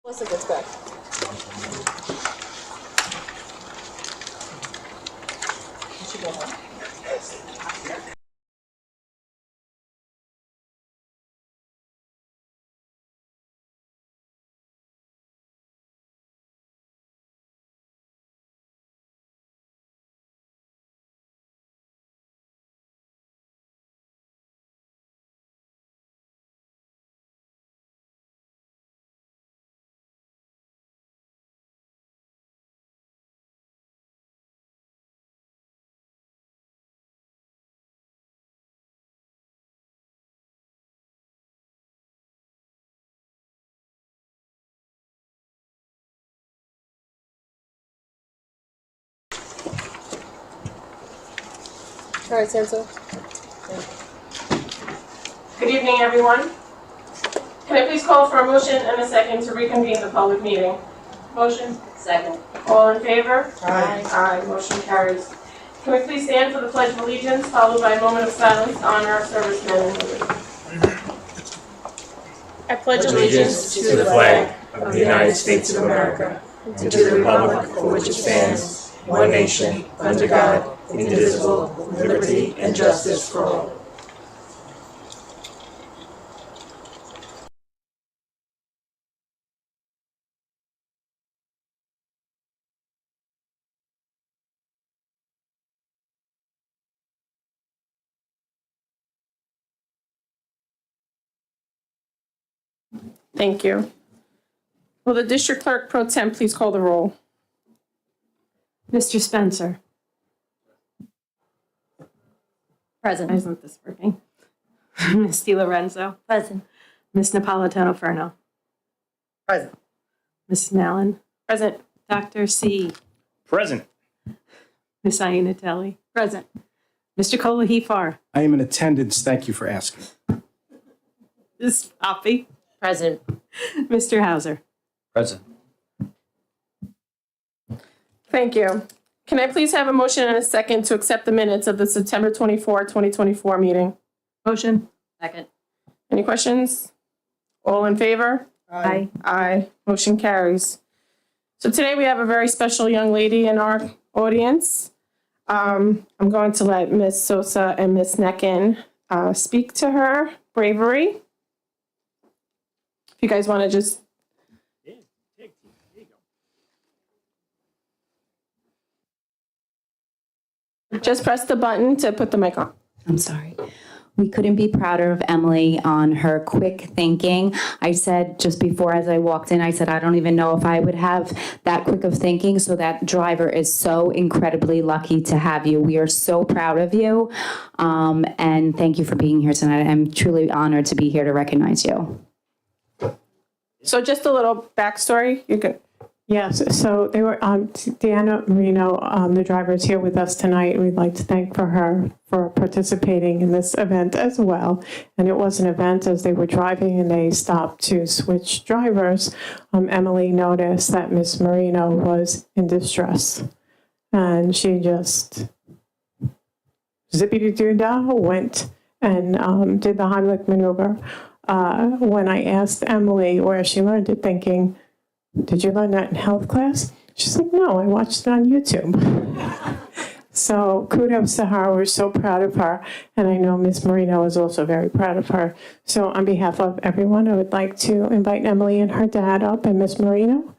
Melissa gets back. You should go home. All right, Sansa. Good evening, everyone. Can I please call for a motion and a second to reconvene the public meeting? Motion? Second. All in favor? Aye. Aye, motion carries. Can we please stand for the Pledge of Allegiance, followed by a moment of silence to honor our servicemen and women? I pledge allegiance to the flag of the United States of America and to the republic for which it stands, one nation, under God, indivisible, with liberty and justice for all. Thank you. Will the district clerk pro tem please call the roll? Mr. Spencer. Present. Isn't this working? Ms. DiLorenzo. Present. Ms. Napolitano-Ferno. Present. Ms. Mallon. Present. Dr. C. Present. Ms. Iannatelli. Present. Mr. Kolahifar. I am in attendance. Thank you for asking. Ms. Poppy. Present. Mr. Hauser. Present. Thank you. Can I please have a motion and a second to accept the minutes of the September 24, 2024 meeting? Motion. Second. Any questions? All in favor? Aye. Aye. Motion carries. So today we have a very special young lady in our audience. I'm going to let Ms. Sosa and Ms. Neckin speak to her bravery. If you guys want to just. Just press the button to put the mic on. I'm sorry. We couldn't be prouder of Emily on her quick thinking. I said just before as I walked in, I said, I don't even know if I would have that quick of thinking. So that driver is so incredibly lucky to have you. We are so proud of you. And thank you for being here tonight. I'm truly honored to be here to recognize you. So just a little backstory. You can. Yes, so they were, Deanna Marino, the driver, is here with us tonight. We'd like to thank her for participating in this event as well. And it was an event as they were driving and they stopped to switch drivers. Emily noticed that Miss Marino was in distress. And she just zippity-doo-dah went and did the Heimlich maneuver. When I asked Emily where she learned it, thinking, did you learn that in health class? She's like, no, I watched it on YouTube. So kudos to her. We're so proud of her. And I know Ms. Marino is also very proud of her. So on behalf of everyone, I would like to invite Emily and her dad up and Ms. Marino.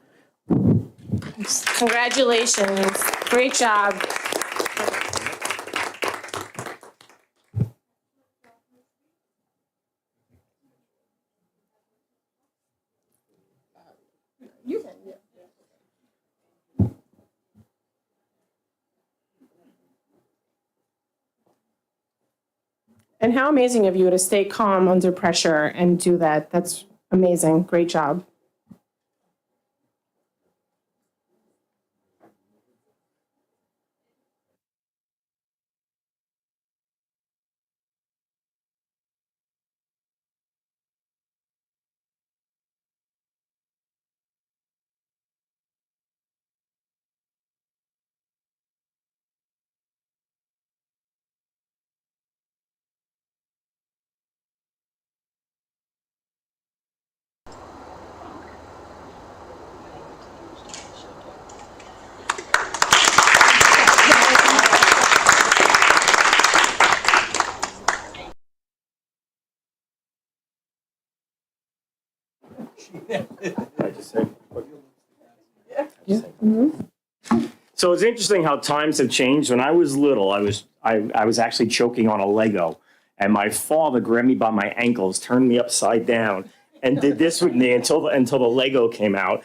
Congratulations. Great job. And how amazing of you to stay calm under pressure and do that. That's amazing. Great job. So it's interesting how times have changed. When I was little, I was actually choking on a Lego, and my father grabbed me by my ankles, turned me upside down, and did this with me until the Lego came out.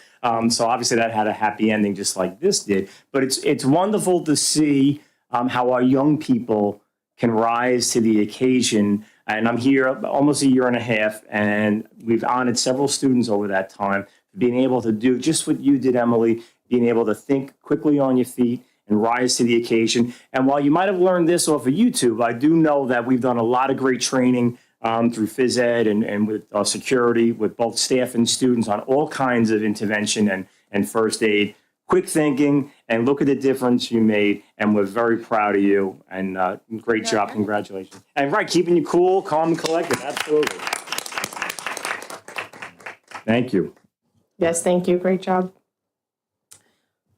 So obviously that had a happy ending, just like this did. But it's wonderful to see how our young people can rise to the occasion. And I'm here almost a year and a half, and we've honored several students over that time, being able to do just what you did, Emily, being able to think quickly on your feet and rise to the occasion. And while you might have learned this off of YouTube, I do know that we've done a lot of great training through phys ed and with security, with both staff and students on all kinds of intervention and first aid. Quick thinking, and look at the difference you made, and we're very proud of you, and great job, congratulations. And right, keeping you cool, calm, and collected, absolutely. Thank you. Yes, thank you. Great job.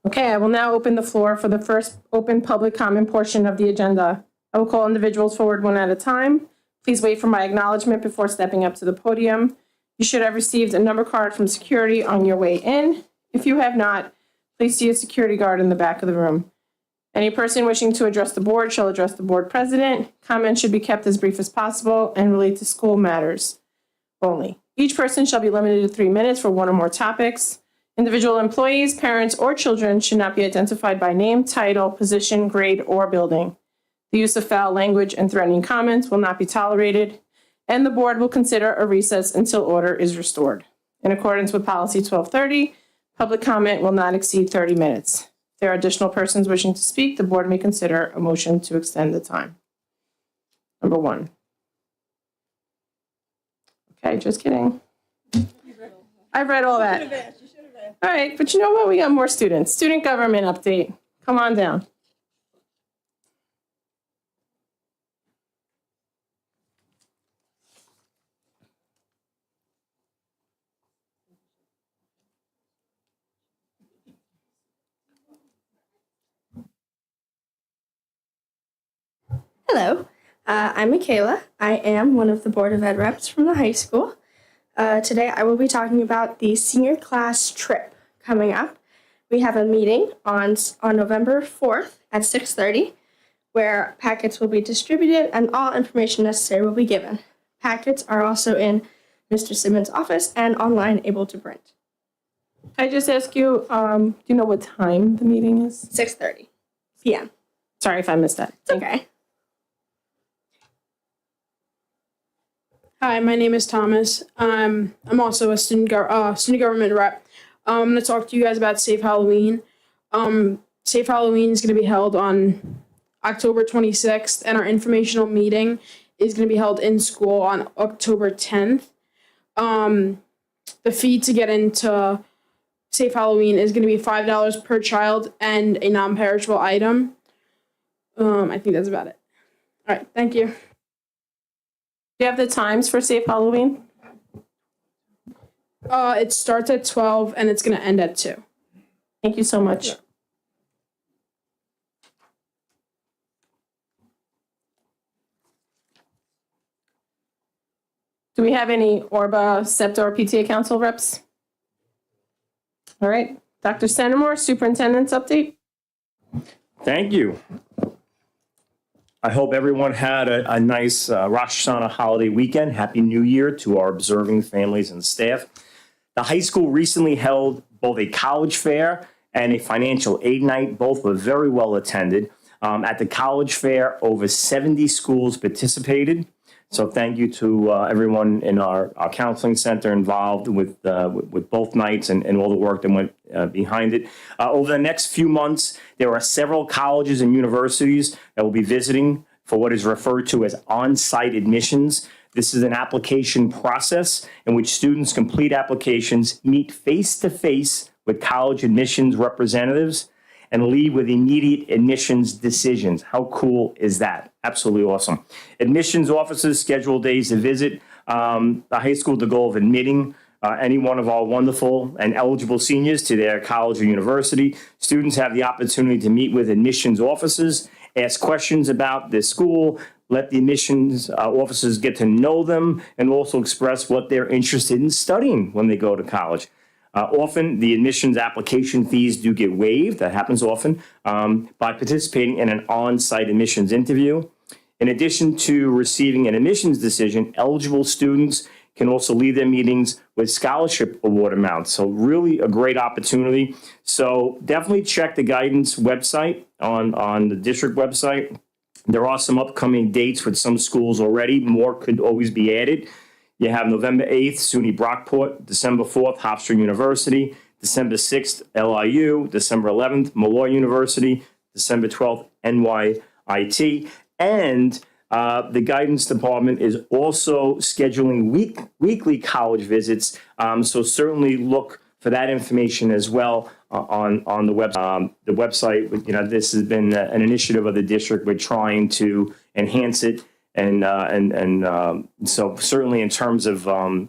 Okay, I will now open the floor for the first open public comment portion of the agenda. I will call individuals forward one at a time. Please wait for my acknowledgement before stepping up to the podium. You should have received a number card from security on your way in. If you have not, please see a security guard in the back of the room. Any person wishing to address the board shall address the board president. Comments should be kept as brief as possible and relate to school matters only. Each person shall be limited to 3 minutes for one or more topics. Individual employees, parents, or children should not be identified by name, title, position, grade, or building. The use of foul language and threatening comments will not be tolerated, and the board will consider a recess until order is restored. In accordance with policy 1230, public comment will not exceed 30 minutes. If there are additional persons wishing to speak, the board may consider a motion to extend the time. Number 1. Okay, just kidding. I read all that. All right, but you know what? We got more students. Student government update. Come on down. Hello, I'm Michaela. I am one of the Board of Ed reps from the high school. Today I will be talking about the senior class trip coming up. We have a meeting on November 4th at 6:30 where packets will be distributed and all information necessary will be given. Packets are also in Mr. Simmons' office and online able to print. I just ask you, do you know what time the meeting is? 6:30 p.m. Sorry if I missed that. It's okay. Hi, my name is Thomas. I'm also a student government rep. I'm going to talk to you guys about Safe Halloween. Safe Halloween is going to be held on October 26th, and our informational meeting is going to be held in school on October 10th. The fee to get into Safe Halloween is going to be $5 per child and a non-perishable item. I think that's about it. All right, thank you. Do you have the times for Safe Halloween? It starts at 12 and it's going to end at 2. Thank you so much. Do we have any ORBA, SEPTA, or PTA Council reps? All right. Dr. Senamore, Superintendent's update. Thank you. I hope everyone had a nice Rosh Hashanah holiday weekend. Happy New Year to our observing families and staff. The high school recently held both a college fair and a financial aid night. Both were very well attended. At the college fair, over 70 schools participated. So thank you to everyone in our counseling center involved with both nights and all the work that went behind it. Over the next few months, there are several colleges and universities that will be visiting for what is referred to as on-site admissions. This is an application process in which students complete applications, meet face-to-face with college admissions representatives, and leave with immediate admissions decisions. How cool is that? Absolutely awesome. Admissions officers schedule days to visit the high school with the goal of admitting any one of our wonderful and eligible seniors to their college or university. Students have the opportunity to meet with admissions officers, ask questions about their school, let the admissions officers get to know them, and also express what they're interested in studying when they go to college. Often, the admissions application fees do get waived. That happens often by participating in an on-site admissions interview. In addition to receiving an admissions decision, eligible students can also leave their meetings with scholarship award amounts. So really a great opportunity. So definitely check the guidance website on the district website. There are some upcoming dates with some schools already. More could always be added. You have November 8th, SUNY Brockport, December 4th, Hofstra University, December 6th, LIU, December 11th, Malloy University, December 12th, NYIT. And the guidance department is also scheduling weekly college visits. So certainly look for that information as well on the website. You know, this has been an initiative of the district. We're trying to enhance it. And so certainly in terms of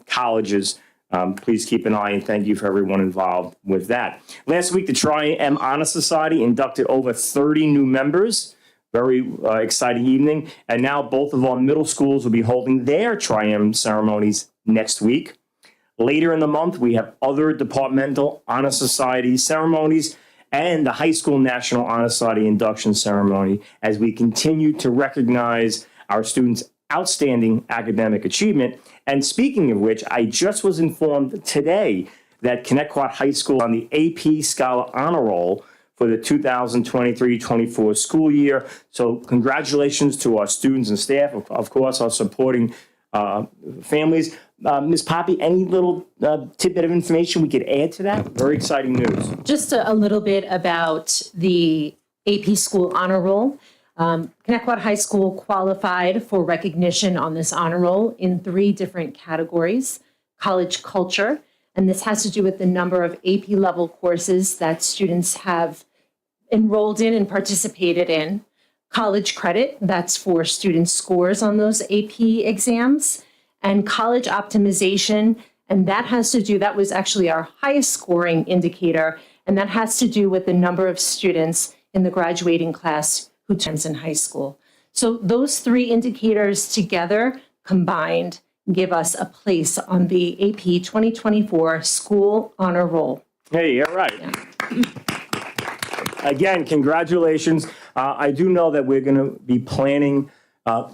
colleges, please keep an eye and thank you for everyone involved with that. Last week, the Tri-M Honor Society inducted over 30 new members. Very exciting evening. And now both of our middle schools will be holding their Tri-M ceremonies next week. Later in the month, we have other departmental honor society ceremonies and the high school National Honor Society induction ceremony as we continue to recognize our students' outstanding academic achievement. And speaking of which, I just was informed today that Connecticut High School on the AP Scholar Honor Roll for the 2023-24 school year. So congratulations to our students and staff, of course, our supporting families. Ms. Poppy, any little tidbit of information we could add to that? Very exciting news. Just a little bit about the AP School Honor Roll. Connecticut High School qualified for recognition on this honor roll in 3 different categories: college culture, and this has to do with the number of AP level courses that students have enrolled in and participated in; college credit, that's for students' scores on those AP exams; and college optimization, and that was actually our highest scoring indicator, and that has to do with the number of students in the graduating class who turns in high school. So those 3 indicators together combined give us a place on the AP 2024 School Honor Roll. Hey, you're right. Yeah. Again, congratulations. I do know that we're going to be planning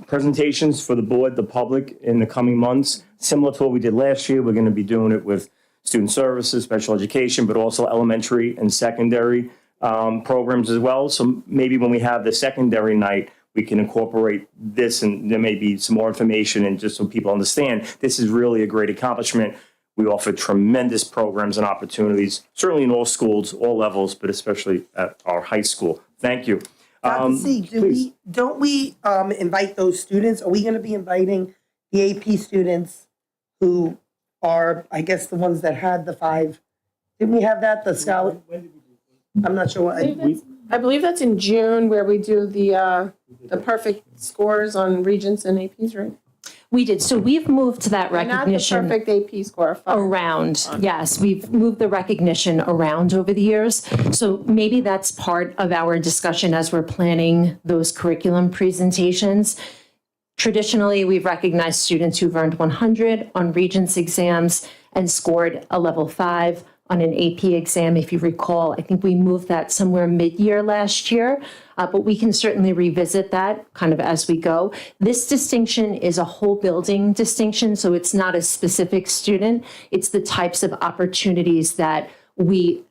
presentations for the board, the public in the coming months, similar to what we did last year. We're going to be doing it with student services, special education, but also elementary and secondary programs as well. So maybe when we have the secondary night, we can incorporate this, and there may be some more information, and just so people understand, this is really a great accomplishment. We offer tremendous programs and opportunities, certainly in all schools, all levels, but especially at our high school. Thank you. Dr. C, don't we invite those students? Are we going to be inviting the AP students who are, I guess, the ones that had the 5? Didn't we have that, the scholar? I'm not sure what. I believe that's in June, where we do the perfect scores on Regents and APs, right? We did. So we've moved that recognition Not the perfect AP score. around. Yes, we've moved the recognition around over the years. So maybe that's part of our discussion as we're planning those curriculum presentations. Traditionally, we've recognized students who've earned 100 on Regents exams and scored a level 5 on an AP exam. If you recall, I think we moved that somewhere mid-year last year, but we can certainly revisit that kind of as we go. This distinction is a whole building distinction, so it's not a specific student. It's the types of opportunities that we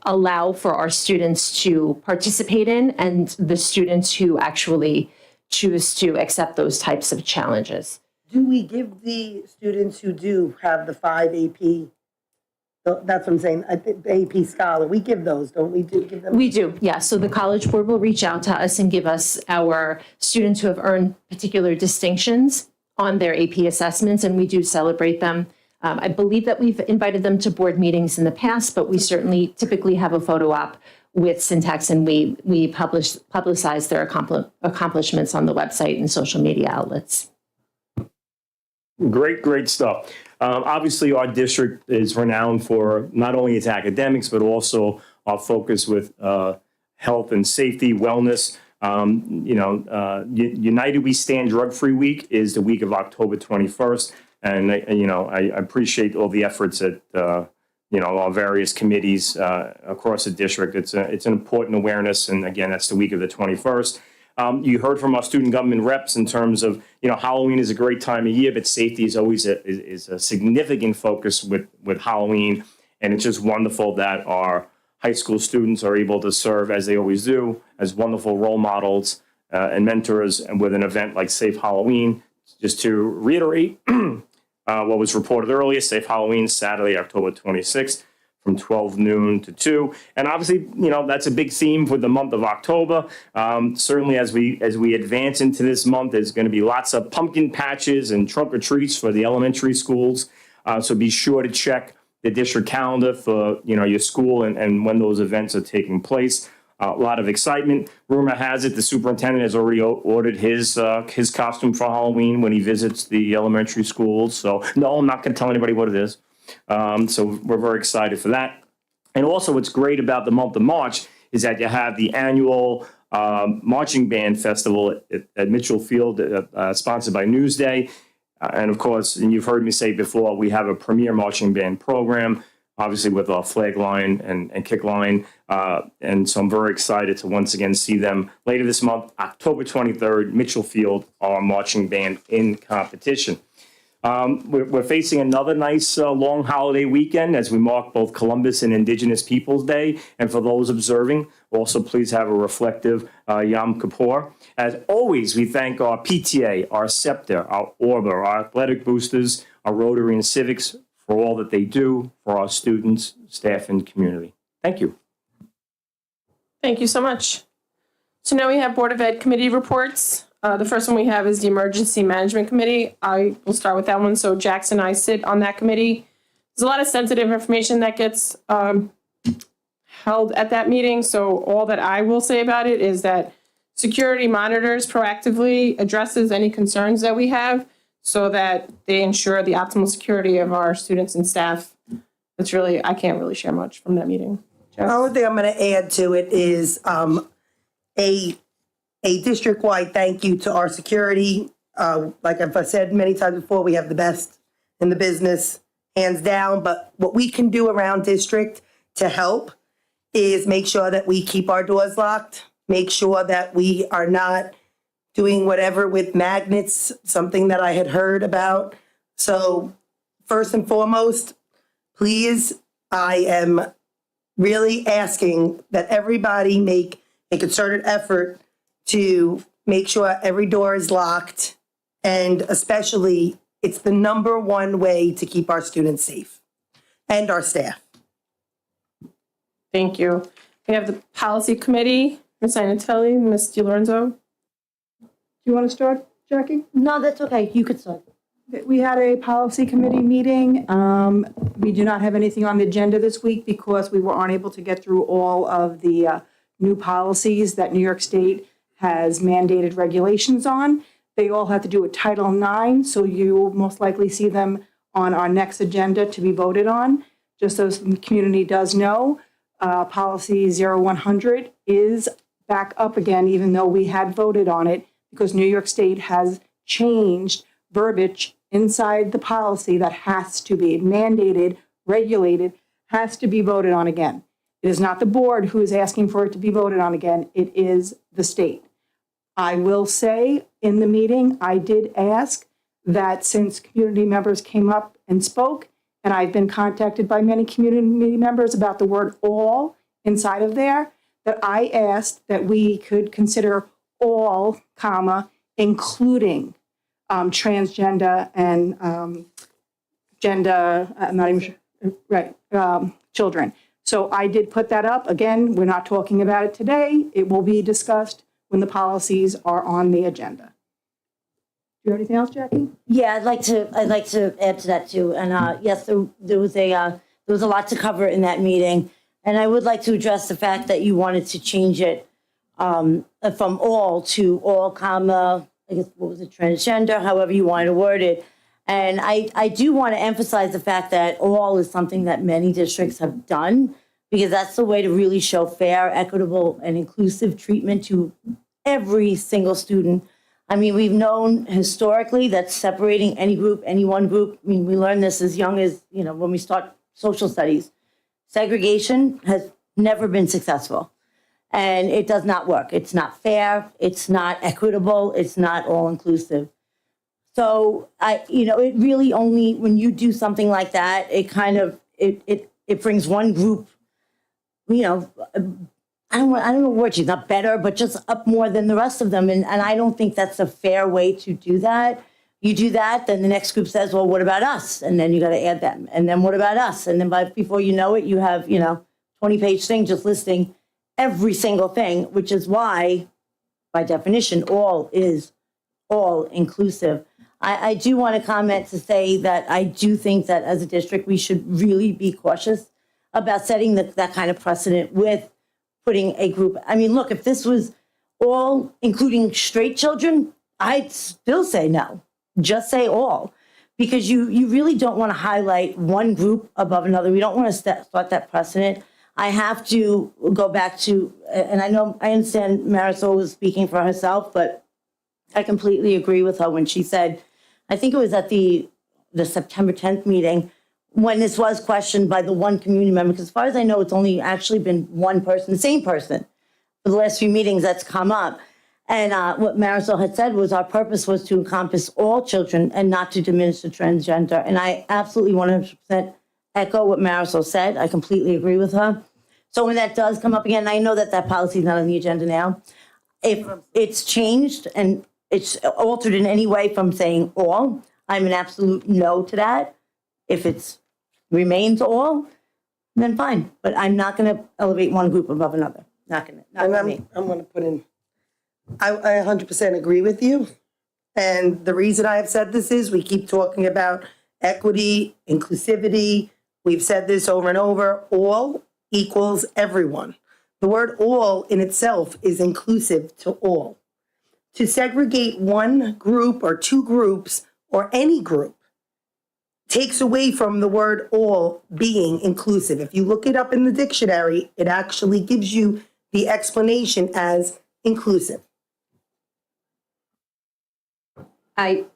allow for our students to participate in, and the students who actually choose to accept those types of challenges. Do we give the students who do have the 5 AP? That's what I'm saying. I think the AP Scholar, we give those, don't we? Do give them? We do, yes. So the College Board will reach out to us and give us our students who have earned particular distinctions on their AP assessments, and we do celebrate them. I believe that we've invited them to board meetings in the past, but we certainly typically have a photo op with Syntax, and we publicize their accomplishments on the website and social media outlets. Great stuff. Obviously, our district is renowned for not only its academics, but also our focus with health and safety, wellness. United We Stand Drug-Free Week is the week of October 21st. And, I appreciate all the efforts that, our various committees across the district. It's an important awareness, and again, that's the week of the 21st. You heard from our student government reps in terms of, Halloween is a great time of year, but safety is always a significant focus with Halloween. And it's just wonderful that our high school students are able to serve, as they always do, as wonderful role models and mentors, and with an event like Safe Halloween. Just to reiterate what was reported earlier, Safe Halloween, Saturday, October 26th, from 12 noon to 2. And obviously, that's a big theme for the month of October. Certainly as we advance into this month, there's going to be lots of pumpkin patches and trunk or treats for the elementary schools. So be sure to check the district calendar for, your school and when those events are taking place. A lot of excitement. Rumor has it the superintendent has already ordered his costume for Halloween when he visits the elementary schools. So no, I'm not going to tell anybody what it is. So we're very excited for that. And also what's great about the month of March is that you have the annual marching band festival at Mitchell Field, sponsored by Newsday. And of course, and you've heard me say before, we have a premier marching band program, obviously with our flag line and kick line. And so I'm very excited to once again see them later this month, October 23rd, Mitchell Field, our marching band in competition. We're facing another nice long holiday weekend as we mark both Columbus and Indigenous Peoples Day. And for those observing, also please have a reflective Yom Kippur. As always, we thank our PTA, our SEPTA, our Orba, our athletic boosters, our Rotary and Civics for all that they do for our students, staff, and community. Thank you. Thank you so much. So now we have Board of Ed committee reports. The first one we have is the Emergency Management Committee. I will start with that one. So Jackson and I sit on that committee. There's a lot of sensitive information that gets held at that meeting. So all that I will say about it is that security monitors proactively addresses any concerns that we have so that they ensure the optimal security of our students and staff. I can't really share much from that meeting. The only thing I'm going to add to it is a district-wide thank you to our security. Like I've said many times before, we have the best in the business, hands down. But what we can do around district to help is make sure that we keep our doors locked, make sure that we are not doing whatever with magnets, something that I had heard about. So first and foremost, please, I am really asking that everybody make a concerted effort to make sure every door is locked, and especially it's the number one way to keep our students safe and our staff. Thank you. We have the Policy Committee, Ms. Anatelli, Ms. DiLorenzo. Do you want to start, Jackie? No, that's okay. You could start. We had a policy committee meeting. We do not have anything on the agenda this week because we were unable to get through all of the new policies that New York State has mandated regulations on. They all have to do with Title IX, so you will most likely see them on our next agenda to be voted on. Just so the community does know, policy 0100 is back up again, even though we had voted on it, because New York State has changed verbiage inside the policy that has to be mandated, regulated, has to be voted on again. It is not the board who is asking for it to be voted on again. It is the state. I will say in the meeting, I did ask that since community members came up and spoke, and I've been contacted by many community members about the word all inside of there, that I asked that we could consider all, comma, including transgender and gender, I'm not even sure, right, children. So I did put that up. Again, we're not talking about it today. It will be discussed when the policies are on the agenda. Do you have anything else, Jackie? Yeah, I'd like to add to that too. And yes, there was a lot to cover in that meeting. And I would like to address the fact that you wanted to change it from all to all, comma, I guess, what was it, transgender, however you wanted to word it. And I do want to emphasize the fact that all is something that many districts have done, because that's the way to really show fair, equitable, and inclusive treatment to every single student. I mean, we've known historically that separating any group, any one group, I mean, we learn this as young as, when we start social studies. segregation has never been successful. And it does not work. It's not fair. It's not equitable. It's not all inclusive. So it really only, when you do something like that, it kind of, it brings one group, I don't know what she's not better, but just up more than the rest of them. And I don't think that's a fair way to do that. You do that, then the next group says, well, what about us? And then you got to add them. And then what about us? And then before you know it, you have, 20-page thing just listing every single thing, which is why, by definition, all is all inclusive. I do want to comment to say that I do think that as a district, we should really be cautious about setting that kind of precedent with putting a group. I mean, look, if this was all, including straight children, I'd still say no. Just say all. Because you really don't want to highlight one group above another. We don't want to start that precedent. I have to go back to, and I understand Marisol was speaking for herself, but I completely agree with her when she said, I think it was at the September 10th meeting, when this was questioned by the one community member, because as far as I know, it's only actually been one person, the same person, for the last few meetings that's come up. And what Marisol had said was our purpose was to encompass all children and not to diminish the transgender. And I absolutely 100% echo what Marisol said. I completely agree with her. So when that does come up again, I know that policy is not on the agenda now. If it's changed and it's altered in any way from saying all, I'm an absolute no to that. If it remains all, then fine. But I'm not going to elevate one group above another. Not going to. I'm going to put in, I 100% agree with you. And the reason I have said this is we keep talking about equity, inclusivity. We've said this over and over. All equals everyone. The word all in itself is inclusive to all. To segregate one group or two groups or any group takes away from the word all being inclusive. If you look it up in the dictionary, it actually gives you the explanation as inclusive.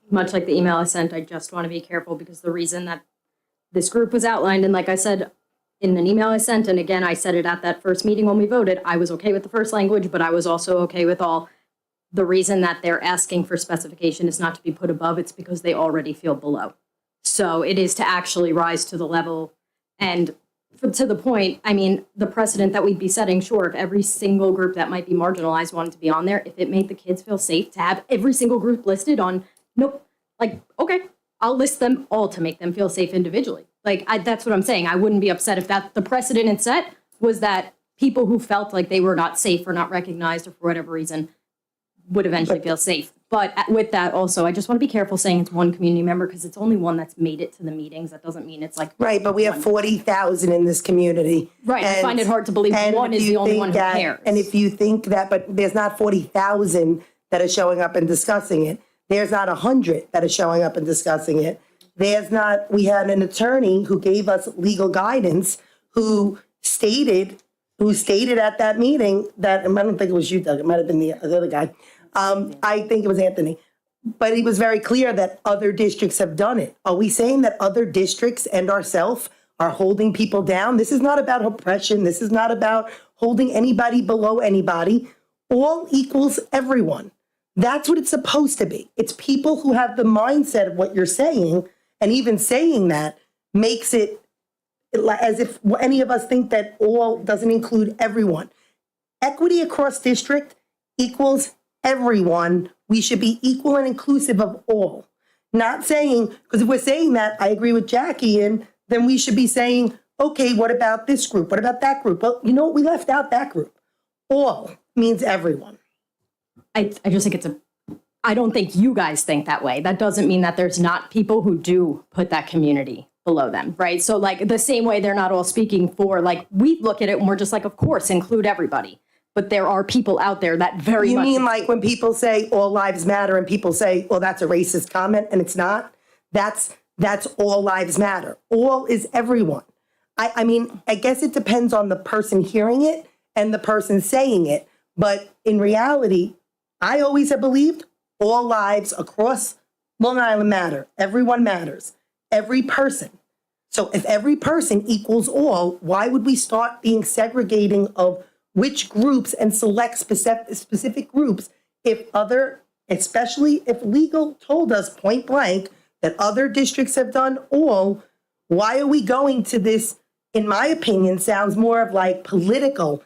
Much like the email I sent, I just want to be careful because the reason that this group was outlined, and like I said in an email I sent, and again, I said it at that first meeting when we voted, I was okay with the first language, but I was also okay with all. The reason that they're asking for specification is not to be put above, it's because they already feel below. So it is to actually rise to the level. And to the point, I mean, the precedent that we'd be setting, sure, if every single group that might be marginalized wanted to be on there, if it made the kids feel safe to have every single group listed on, nope, like, okay, I'll list them all to make them feel safe individually. Like, that's what I'm saying. I wouldn't be upset if that the precedent it set was that people who felt like they were not safe or not recognized or for whatever reason would eventually feel safe. But with that also, I just want to be careful saying it's one community member because it's only one that's made it to the meetings. That doesn't mean it's like... Right, but we have 40,000 in this community. Right, I find it hard to believe one is the only one who cares. And if you think that, but there's not 40,000 that are showing up and discussing it. There's not 100 that are showing up and discussing it. There's not, we had an attorney who gave us legal guidance who stated at that meeting that, and I don't think it was you, Doug, it might have been the other guy. I think it was Anthony, but he was very clear that other districts have done it. Are we saying that other districts and ourselves are holding people down? This is not about oppression. This is not about holding anybody below anybody. All equals everyone. That's what it's supposed to be. It's people who have the mindset of what you're saying, and even saying that makes it as if any of us think that all doesn't include everyone. Equity across district equals everyone. We should be equal and inclusive of all. Not saying, because if we're saying that, I agree with Jackie, and then we should be saying, okay, what about this group? What about that group? Well, you know what? We left out that group. All means everyone. I just think I don't think you guys think that way. That doesn't mean that there's not people who do put that community below them, right? So like the same way they're not all speaking for, like we look at it and we're just like, of course, include everybody. But there are people out there that very much... You mean like when people say all lives matter and people say, well, that's a racist comment, and it's not? That's all lives matter. All is everyone. I mean, I guess it depends on the person hearing it and the person saying it. But in reality, I always have believed all lives across Long Island matter. Everyone matters. Every person. So if every person equals all, why would we start being segregating of which groups and select specific groups if other, especially if legal told us point blank that other districts have done all, why are we going to this, in my opinion, sounds more of like political.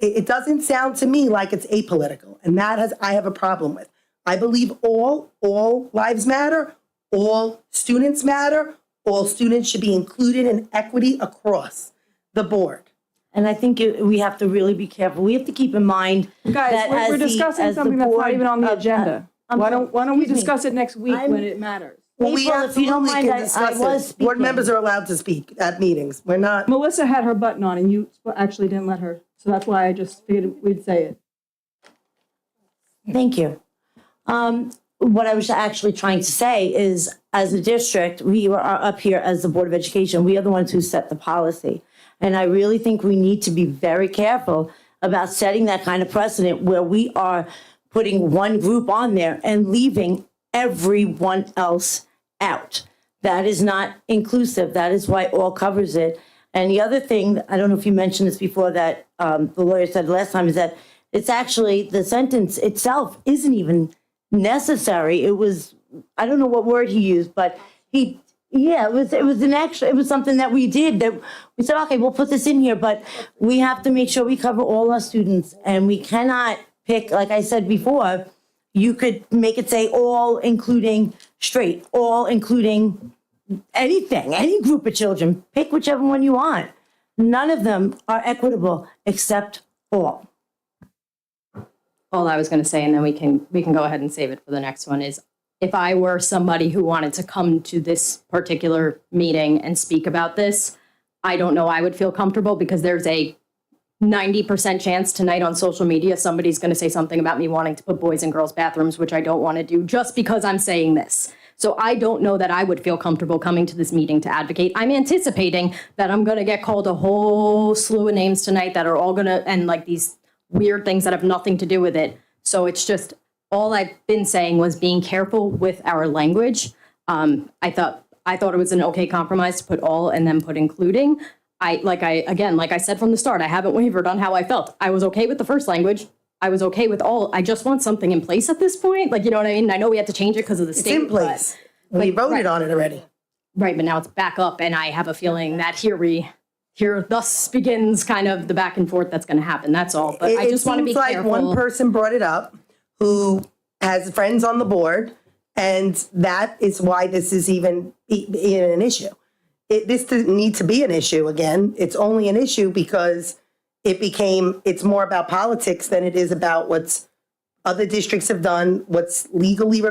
It doesn't sound to me like it's apolitical, and I have a problem with. I believe all lives matter, all students matter, all students should be included in equity across the board. And I think we have to really be careful. We have to keep in mind Guys, that we're discussing something that's not even on the agenda. Why don't we excuse me. discuss it next week when it matters? Well, we April, if you don't absolutely mind, can I discuss was it. Board speaking. members are allowed to speak at meetings. We're not. Melissa had her button on and you actually didn't let her. So that's why I just figured we'd say it. Thank you. What I was actually trying to say is, as a district, we are up here as the Board of Education. We are the ones who set the policy. And I really think we need to be very careful about setting that kind of precedent where we are putting one group on there and leaving everyone else out. That is not inclusive. That is why all covers it. And the other thing, I don't know if you mentioned this before, that the lawyer said last time, is that it's actually, the sentence itself isn't even necessary. It was, I don't know what word he used, but it was something that we did, that we said, okay, we'll put this in here, but we have to make sure we cover all our students, and we cannot pick, like I said before, you could make it say all including straight, all including anything, any group of children, pick whichever one you want. None of them are equitable except all. All I was going to say, and then we can go ahead and save it for the next one, is if I were somebody who wanted to come to this particular meeting and speak about this, I don't know I would feel comfortable, because there's a 90% chance tonight on social media somebody's going to say something about me wanting to put boys in girls' bathrooms, which I don't want to do just because I'm saying this. So I don't know that I would feel comfortable coming to this meeting to advocate. I'm anticipating that I'm going to get called a whole slew of names tonight that are all going to, and like these weird things that have nothing to do with it. So it's just, all I've been saying was being careful with our language. I thought it was an okay compromise to put all and then put including. Like I said from the start, I haven't wavered on how I felt. I was okay with the first language. I was okay with all. I just want something in place at this point. Like, you know what I mean? I know we had to change it because of the state. It's in place. We voted on it already. Right, but now it's back up, and I have a feeling that here thus begins kind of the back and forth that's going to happen. That's all. But I just want to be careful. It seems like one person brought it up who has friends on the board, and that is why this is even an issue. This doesn't need to be an issue again. It's only an issue because it's more about politics than it is about what's other districts have done, what's legally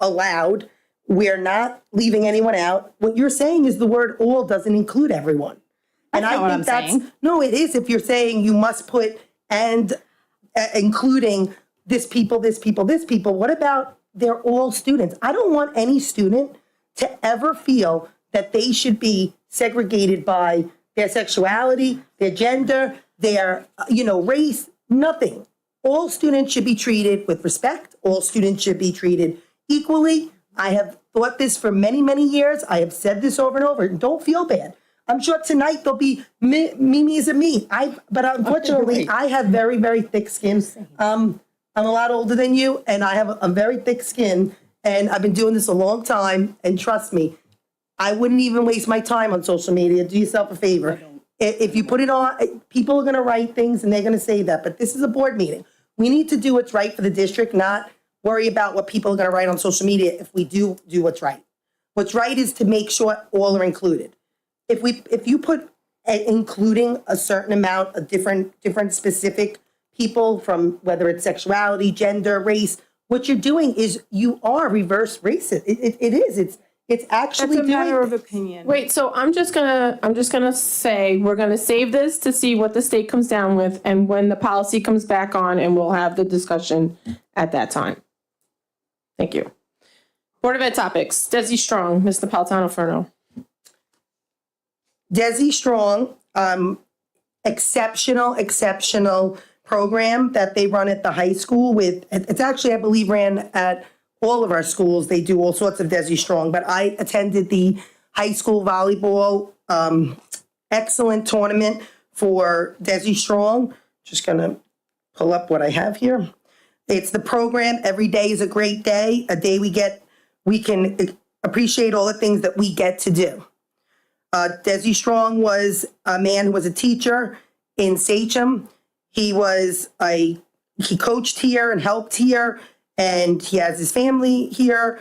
allowed. We're not leaving anyone out. What you're saying is the word all doesn't include everyone. And That's not what I'm saying. No, it is if you're saying you must put and including this people, this people, this people. What about they're all students? I don't want any student to ever feel that they should be segregated by their sexuality, their gender, their, race, nothing. All students should be treated with respect. All students should be treated equally. I have thought this for many, many years. I have said this over and over. Don't feel bad. I'm sure tonight there'll be Mimi's and me. But unfortunately, I have very, very thick skin. I'm a lot older than you, and I have a very thick skin, and I've been doing this a long time, and trust me, I wouldn't even waste my time on social media. Do yourself a favor. If you put it on, people are going to write things and they're going to say that. But this is a board meeting. We need to do what's right for the district, not worry about what people are going to write on social media if we do what's right. What's right is to make sure all are included. If you put including a certain amount of different specific people, from whether it's sexuality, gender, race, what you're doing is you are reverse racist. It is. It's actually It's a matter of opinion. Wait, so I'm just gonna say we're gonna save this to see what the state comes down with, and when the policy comes back on, and we'll have the discussion at that time. Thank you. Board of Ed topics. Desi Strong, Ms. Napolitano-Ferno. Desi Strong, exceptional program that they run at the high school it's actually, I believe, ran at all of our schools. They do all sorts of Desi Strong, but I attended the high school volleyball, excellent tournament for Desi Strong. Just gonna pull up what I have here. It's the program, every day is a great day, a day we can appreciate all the things that we get to do. Desi Strong was a man who was a teacher in Sachem. He coached here and helped here, and he has his family here.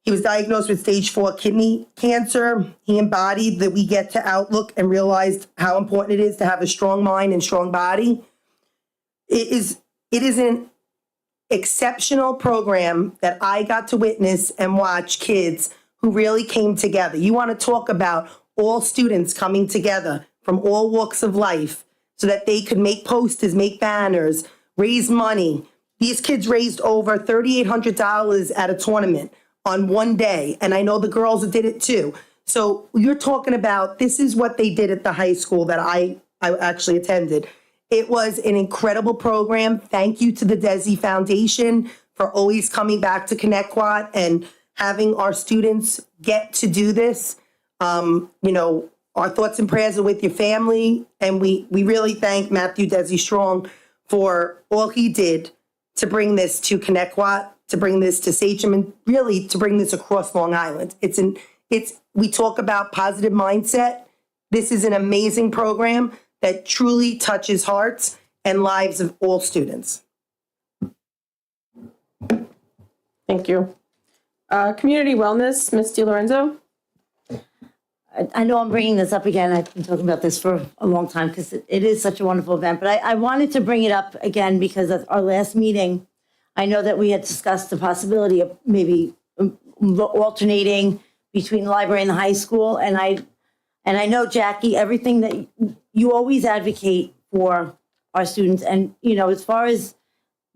He was diagnosed with stage 4 kidney cancer. He embodied that we get to outlook and realized how important it is to have a strong mind and strong body. It is an exceptional program that I got to witness and watch kids who really came together. You want to talk about all students coming together from all walks of life so that they could make posters, make banners, raise money. These kids raised over $3,800 at a tournament on one day, and I know the girls did it too. So you're talking about, this is what they did at the high school that I actually attended. It was an incredible program. Thank you to the Desi Foundation for always coming back to Connecticut and having our students get to do this. Our thoughts and prayers are with your family, and we really thank Matthew Desi Strong for all he did to bring this to Connecticut, to bring this to Sachem, and really to bring this across Long Island. We talk about positive mindset. This is an amazing program that truly touches hearts and lives of all students. Thank you. Community wellness, Ms. DiLorenzo. I know I'm bringing this up again. I've been talking about this for a long time because it is such a wonderful event. But I wanted to bring it up again because at our last meeting, I know that we had discussed the possibility of maybe alternating between the library and the high school. And I know, Jackie, everything that you always advocate for our students. And, as far as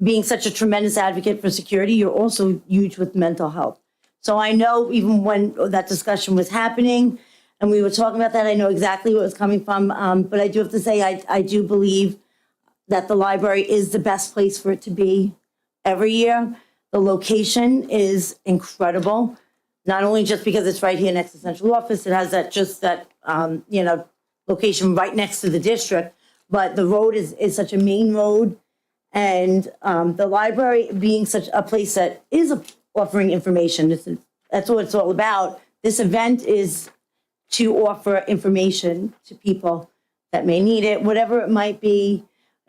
being such a tremendous advocate for security, you're also huge with mental health. So I know even when that discussion was happening and we were talking about that, I know exactly what was coming from. But I do have to say, I do believe that the library is the best place for it to be every year. The location is incredible, not only just because it's right here next to central office, it has that location right next to the district, but the road is such a main road. And the library being such a place that is offering information, that's what it's all about. This event is to offer information to people that may need it, whatever it might be,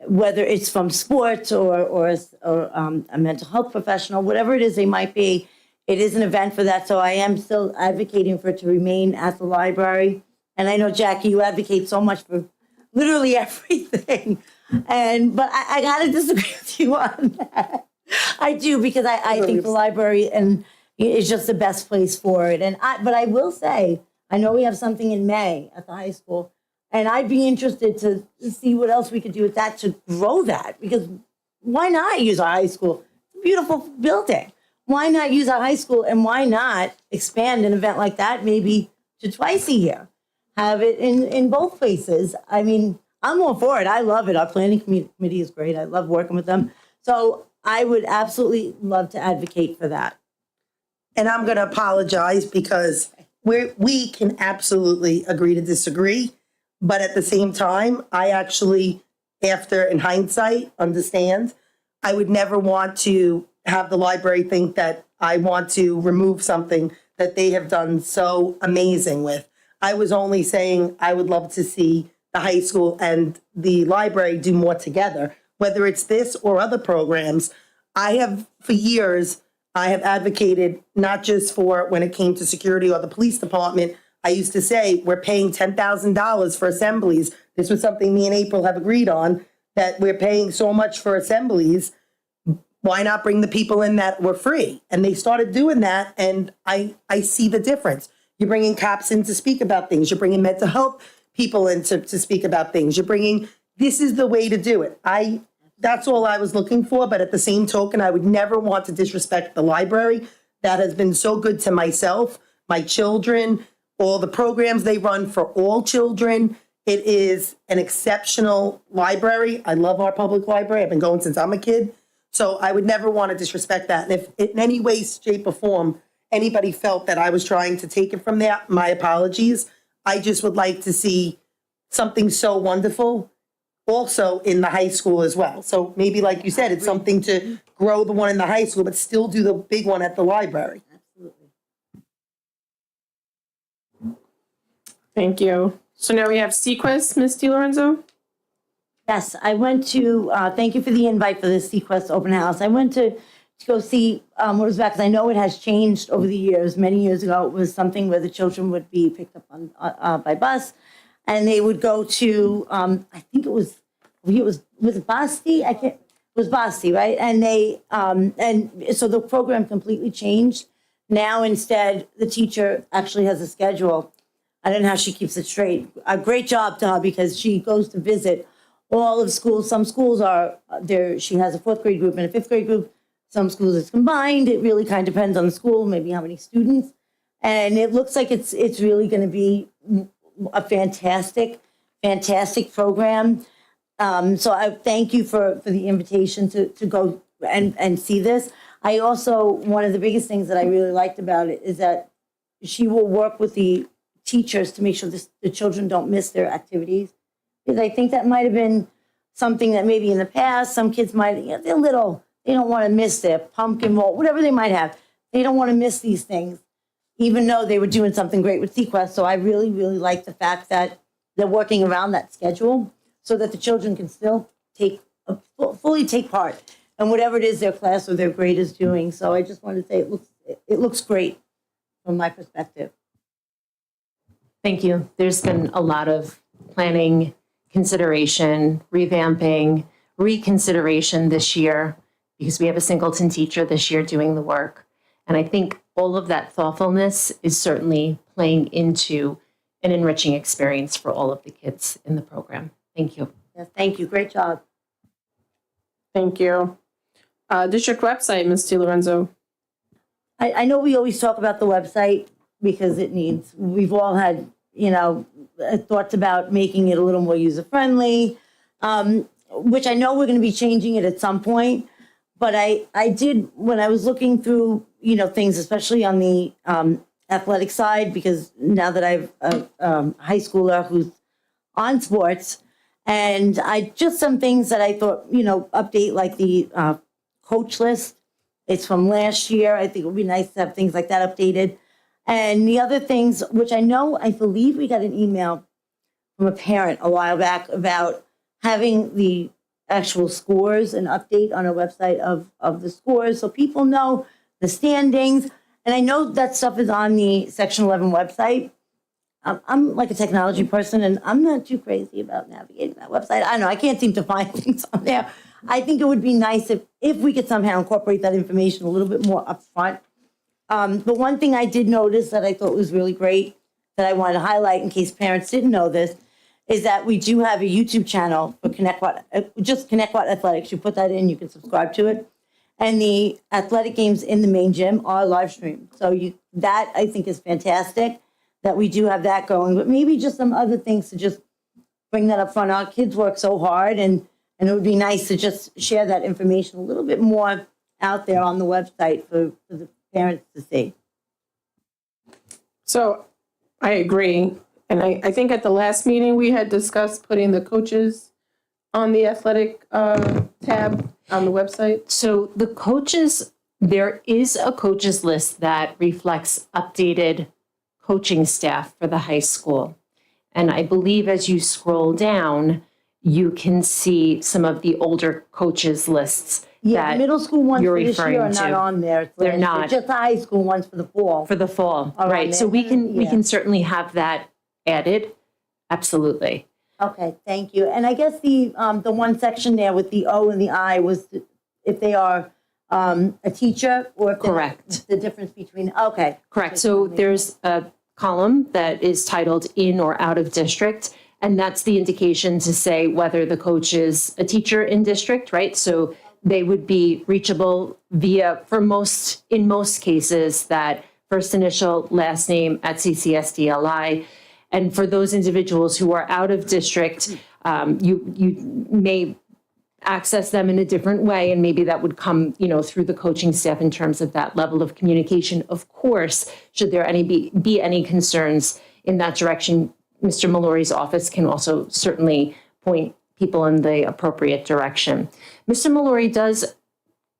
whether it's from sports or a mental health professional, whatever it is they might be. It is an event for that, so I am still advocating for it to remain at the library. And I know, Jackie, you advocate so much for literally everything. But I gotta disagree with you on that. I do, because I think the library is just the best place for it. But I will say, I know we have something in May at the high school, and I'd be interested to see what else we could do with that to grow that. Because why not use our high school? It's a beautiful building. Why not use our high school, and why not expand an event like that maybe to twice a year? Have it in both places. I mean, I'm all for it. I love it. Our planning committee is great. I love working with them. So I would absolutely love to advocate for that. And I'm going to apologize because we can absolutely agree to disagree. But at the same time, I actually, in hindsight, understand I would never want to have the library think that I want to remove something that they have done so amazing with. I was only saying I would love to see the high school and the library do more together, whether it's this or other programs. For years, I have advocated not just for when it came to security or the police department. I used to say, we're paying $10,000 for assemblies. This was something me and April have agreed on, that we're paying so much for assemblies. Why not bring the people in that were free? And they started doing that, and I see the difference. You're bringing cops in to speak about things. You're bringing mental health people in to speak about things. This is the way to do it. That's all I was looking for. But at the same token, I would never want to disrespect the library that has been so good to myself, my children, all the programs they run for all children. It is an exceptional library. I love our public library. I've been going since I'm a kid. So I would never want to disrespect that. And if in any way, shape, or form, anybody felt that I was trying to take it from there, my apologies. I just would like to see something so wonderful also in the high school as well. So maybe, like you said, it's something to grow the one in the high school, but still do the big one at the library. Thank you. So now we have Sequest, Ms. DiLorenzo. Yes, I went to, thank you for the invite for the Sequest open house. I went to go see what was back, because I know it has changed over the years. Many years ago, it was something where the children would be picked up on by bus, and they would go to, I think it was Basti? It was Basti, right? And they, and so the program completely changed. Now, instead, the teacher actually has a schedule. I don't know how she keeps it straight. A great job to her, because she goes to visit all of schools. Some schools are there. She has a 4th grade group and a 5th grade group. Some schools it's combined. It really kind of depends on the school, maybe how many students. And it looks like it's really going to be a fantastic program. So I thank you for the invitation to go and see this. I also, one of the biggest things that I really liked about it is that she will work with the teachers to make sure the children don't miss their activities. Because I think that might have been something that maybe in the past, some kids might, they're little, they don't want to miss their pumpkin roll, whatever they might have. They don't want to miss these things, even though they were doing something great with Sequest. So I really, really like the fact that they're working around that schedule so that the children can still fully take part in whatever it is their class or their grade is doing. So I just wanted to say it looks great from my perspective. Thank you. There's been a lot of planning, consideration, revamping, reconsideration this year, because we have a Singleton teacher this year doing the work. And I think all of that thoughtfulness is certainly playing into an enriching experience for all of the kids in the program. Thank you. Yes, thank you. Great job. Thank you. District website, Ms. DiLorenzo. I know we always talk about the website because we've all had, thoughts about making it a little more user-friendly, which I know we're going to be changing it at some point. But I did, when I was looking through, things, especially on the athletic side, because now that I've a high schooler who's on sports, and just some things that I thought, update, like the coach list. It's from last year. I think it would be nice to have things like that updated. And the other things, which I believe we got an email from a parent a while back about having the actual scores, an update on our website of the scores, so people know the standings. And I know that stuff is on the Section 11 website. I'm like a technology person, and I'm not too crazy about navigating that website. I don't know. I can't seem to find things on there. I think it would be nice if we could somehow incorporate that information a little bit more upfront. But one thing I did notice that I thought was really great that I wanted to highlight in case parents didn't know this is that we do have a YouTube channel for just ConnectWatt Athletics. You put that in, you can subscribe to it. And the athletic games in the main gym are live streamed. So that I think is fantastic that we do have that going. But maybe just some other things to just bring that up front. Our kids work so hard, and it would be nice to just share that information a little bit more out there on the website for the parents to see. So I agree. And I think at the last meeting, we had discussed putting the coaches on the athletic tab on the website. So the coaches, there is a coaches list that reflects updated coaching staff for the high school. And I believe as you scroll down, you can see some of the older coaches lists. Yeah, the middle school ones you're for this year are referring not to. on there. They're not. Just the high school ones for the fall. For the fall, Are on right. So there. we Yeah. can certainly have that added. Absolutely. Okay, thank you. And I guess the one section there with the O and the I was if they are a teacher or if they're Correct. the difference between, okay. Correct. So there's a column that is titled in or out of district, and that's the indication to say whether the coach is a teacher in district, right? So they would be reachable via, in most cases, that first initial, last name at CCSDLI. And for those individuals who are out of district, you may access them in a different way, and maybe that would come, through the coaching staff in terms of that level of communication. Of course, should there be any concerns in that direction, Mr. Mallory's office can also certainly point people in the appropriate direction. Mr. Mallory does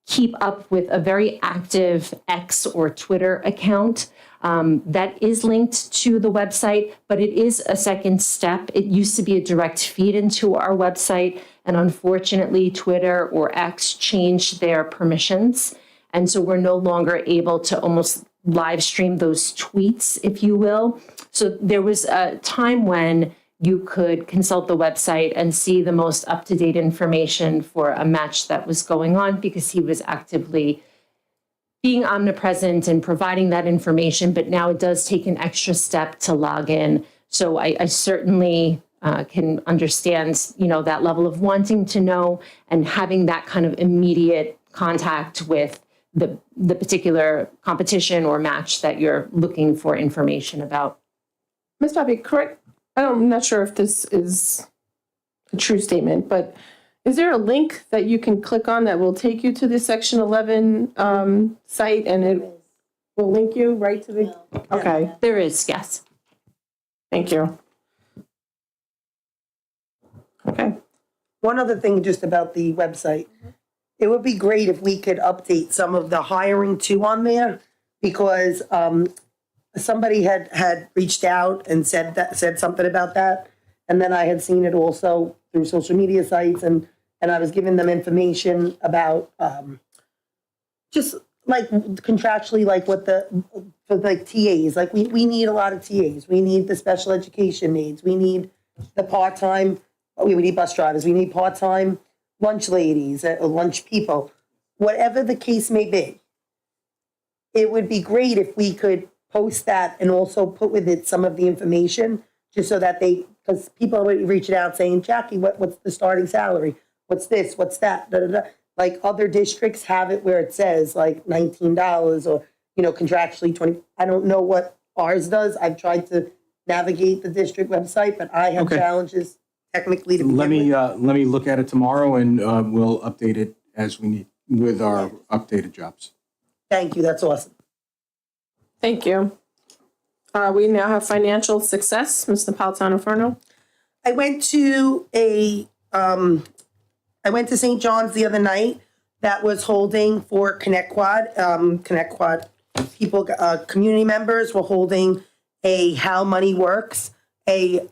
keep up with a very active X or Twitter account that is linked to the website, but it is a second step. It used to be a direct feed into our website, and unfortunately, Twitter or X changed their permissions. And so we're no longer able to almost live stream those tweets, if you will. So there was a time when you could consult the website and see the most up-to-date information for a match that was going on, because he was actively being omnipresent and providing that information. But now it does take an extra step to log in. So I certainly can understand, that level of wanting to know and having that kind of immediate contact with the particular competition or match that you're looking for information about. Ms. Poppy, correct? I'm not sure if this is a true statement, but is there a link that you can click on that will take you to the Section 11 site, and it will link you right to the? Okay, There is, yes. thank you. Okay. One other thing just about the website. It would be great if we could update some of the hiring too on there, because somebody had reached out and said something about that. And then I had seen it also through social media sites, and I was giving them information about just like contractually, like what for like TAs, like we need a lot of TAs. We need the special education needs. We need the part-time, we need bus drivers. We need part-time lunch ladies, lunch people, whatever the case may be. It would be great if we could post that and also put with it some of the information, just so that because people are reaching out saying, Jackie, what's the starting salary? What's this? What's that? Da, da, da. Like other districts have it where it says like $19 or, contractually 20. I don't know what ours does. I've tried to navigate the district website, but I have challenges technically to Let begin with. me look at it tomorrow, and we'll update it as we need with our updated jobs. Thank you. That's awesome. Thank you. We now have financial success, Ms. Napolitano-Furno. I went to St. John's the other night that was holding for Connect Quad. Connect Quad people, community members were holding a How Money Works, a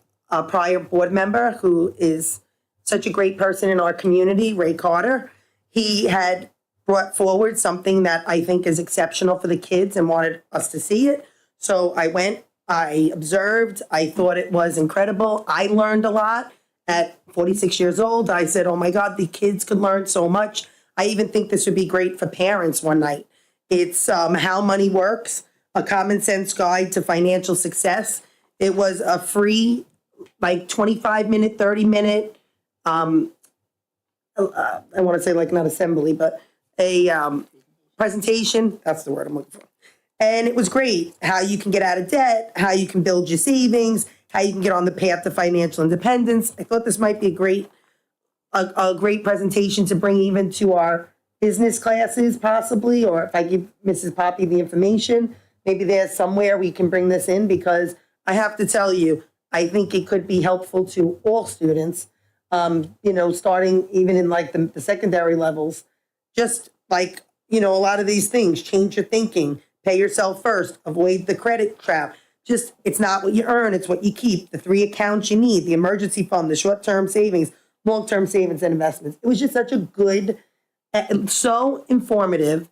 prior board member who is such a great person in our community, Ray Carter. He had brought forward something that I think is exceptional for the kids and wanted us to see it. So I went, I observed, I thought it was incredible. I learned a lot. At 46 years old, I said, oh my God, the kids could learn so much. I even think this would be great for parents one night. It's How Money Works, a common sense guide to financial success. It was a free, like 25-minute, 30-minute, I want to say like not assembly, but a presentation. That's the word I'm looking for. And it was great how you can get out of debt, how you can build your savings, how you can get on the path to financial independence. I thought this might be a great presentation to bring even to our business classes possibly, or if I give Mrs. Poppy the information, maybe there's somewhere we can bring this in, because I have to tell you, I think it could be helpful to all students, starting even in like the secondary levels, just like, a lot of these things, change your thinking, pay yourself first, avoid the credit trap. Just, it's not what you earn, it's what you keep. The 3 accounts you need, the emergency fund, the short-term savings, long-term savings and investments. It was just such a good, so informative.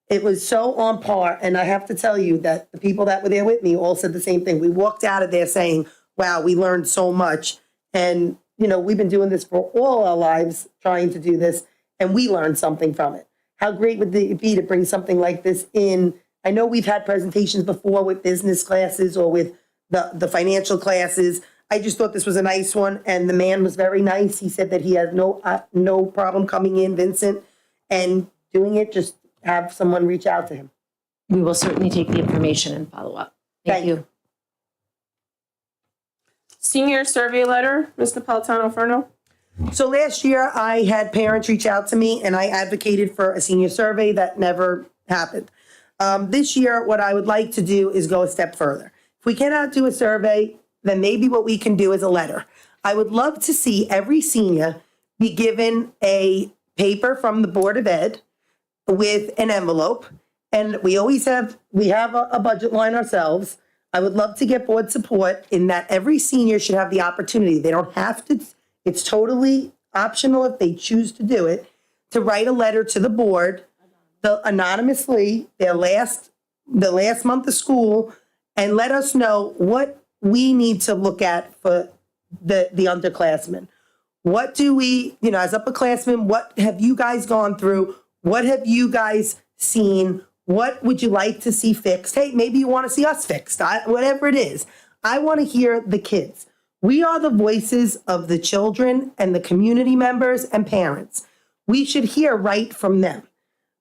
It was so on par. And I have to tell you that the people that were there with me all said the same thing. We walked out of there saying, wow, we learned so much. And, we've been doing this for all our lives, trying to do this, and we learned something from it. How great would it be to bring something like this in? I know we've had presentations before with business classes or with the financial classes. I just thought this was a nice one, and the man was very nice. He said that he has no problem coming in, Vincent, and doing it. Just have someone reach out to him. We will certainly take the information and follow up. Thank you. Senior survey letter, Ms. Napolitano-Furno. So last year, I had parents reach out to me and I advocated for a senior survey that never happened. This year, what I would like to do is go a step further. If we cannot do a survey, then maybe what we can do is a letter. I would love to see every senior be given a paper from the Board of Ed with an envelope. And we have a budget line ourselves. I would love to get board support in that every senior should have the opportunity. They don't have to, it's totally optional if they choose to do it, to write a letter to the board, anonymously, the last month of school, and let us know what we need to look at for the underclassmen. What do we, as upperclassmen, what have you guys gone through? What have you guys seen? What would you like to see fixed? Hey, maybe you want to see us fixed, whatever it is. I want to hear the kids. We are the voices of the children and the community members and parents. We should hear right from them.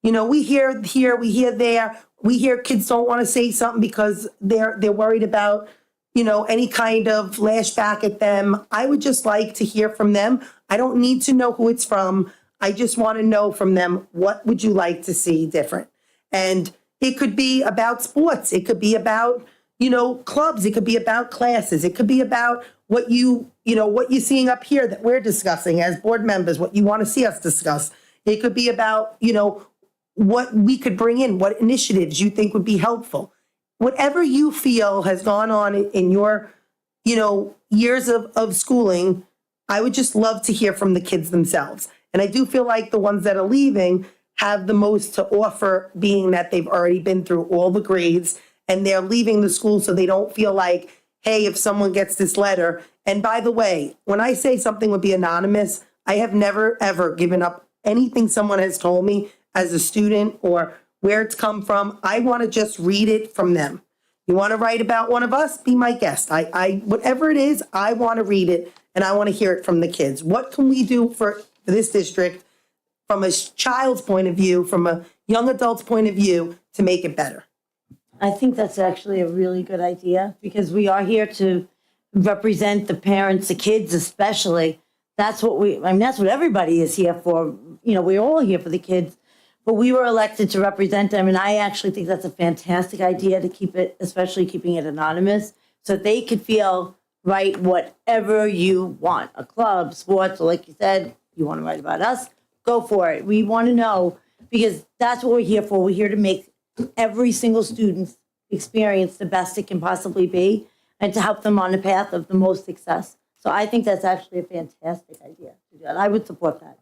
We hear here, we hear there. We hear kids don't want to say something because they're worried about, any kind of flashback at them. I would just like to hear from them. I don't need to know who it's from. I just want to know from them, what would you like to see different? And it could be about sports. It could be about, clubs. It could be about classes. It could be about what you're seeing up here that we're discussing as board members, what you want to see us discuss. It could be about, what we could bring in, what initiatives you think would be helpful. Whatever you feel has gone on in your, years of schooling, I would just love to hear from the kids themselves. And I do feel like the ones that are leaving have the most to offer, being that they've already been through all the grades and they're leaving the school so they don't feel like, hey, if someone gets this letter. And by the way, when I say something would be anonymous, I have never, ever given up anything someone has told me as a student or where it's come from. I want to just read it from them. You want to write about one of us? Be my guest. I whatever it is, I want to read it and I want to hear it from the kids. What can we do for this district from a child's point of view, from a young adult's point of view, to make it better? I think that's actually a really good idea because we are here to represent the parents, the kids especially. That's what that's what everybody is here for. We're all here for the kids, but we were elected to represent them. And I actually think that's a fantastic idea to keep it, especially keeping it anonymous, so they could feel, write whatever you want, a club, sports, or like you said, you want to write about us, go for it. We want to know because that's what we're here for. We're here to make every single student's experience the best it can possibly be and to help them on the path of the most success. So I think that's actually a fantastic idea to do that. I would support that.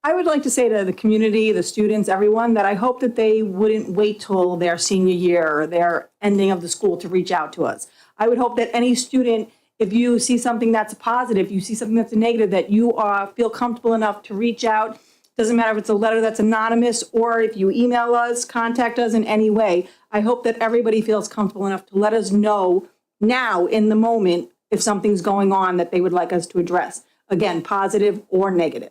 I would like to say to the community, the students, everyone, that I hope that they wouldn't wait till their senior year or their ending of the school to reach out to us. I would hope that any student, if you see something that's a positive, you see something that's a negative, that you feel comfortable enough to reach out. Doesn't matter if it's a letter that's anonymous or if you email us, contact us in any way. I hope that everybody feels comfortable enough to let us know now in the moment if something's going on that they would like us to address. Again, positive or negative.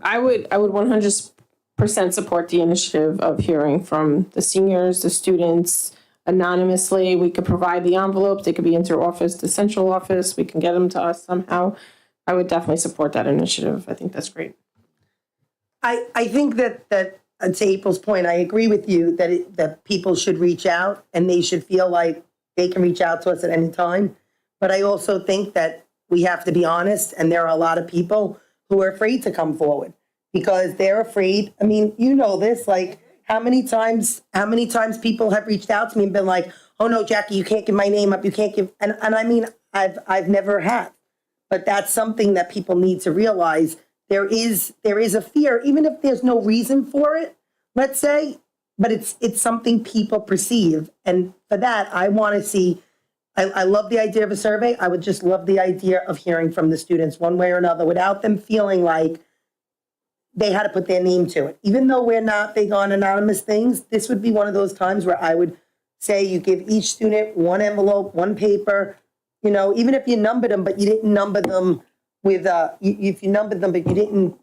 I would 100% support the initiative of hearing from the seniors, the students, anonymously. We could provide the envelopes. They could be inter-office, the central office. We can get them to us somehow. I would definitely support that initiative. I think that's great. I think that to April's point, I agree with you that people should reach out and they should feel like they can reach out to us at any time. But I also think that we have to be honest, and there are a lot of people who are afraid to come forward because they're afraid. I mean, this, like how many times people have reached out to me and been like, oh no, Jackie, you can't give my name up. You can't give, and I mean, I've never had, but that's something that people need to realize. There is a fear, even if there's no reason for it, let's say, but it's something people perceive. And for that, I want to see, I love the idea of a survey. I would just love the idea of hearing from the students one way or another without them feeling like they had to put their name to it. Even though we're not big on anonymous things, this would be one of those times where I would say you give each student one envelope, one paper, even if you numbered them, but you didn't number them with, if you numbered them, but you didn't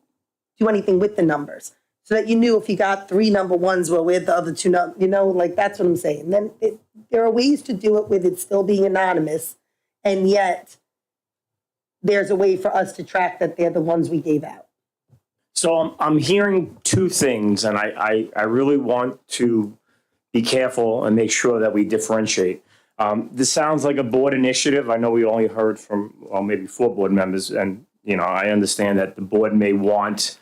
do anything with the numbers. So that you knew if you got 3 number ones, well, where'd the other 2, like that's what I'm saying. Then there are ways to do it with it still being anonymous and yet there's a way for us to track that they're the ones we gave out. So I'm hearing two things, and I really want to be careful and make sure that we differentiate. This sounds like a board initiative. I know we only heard from, well, maybe 4 board members, and, you know, I understand that the board may want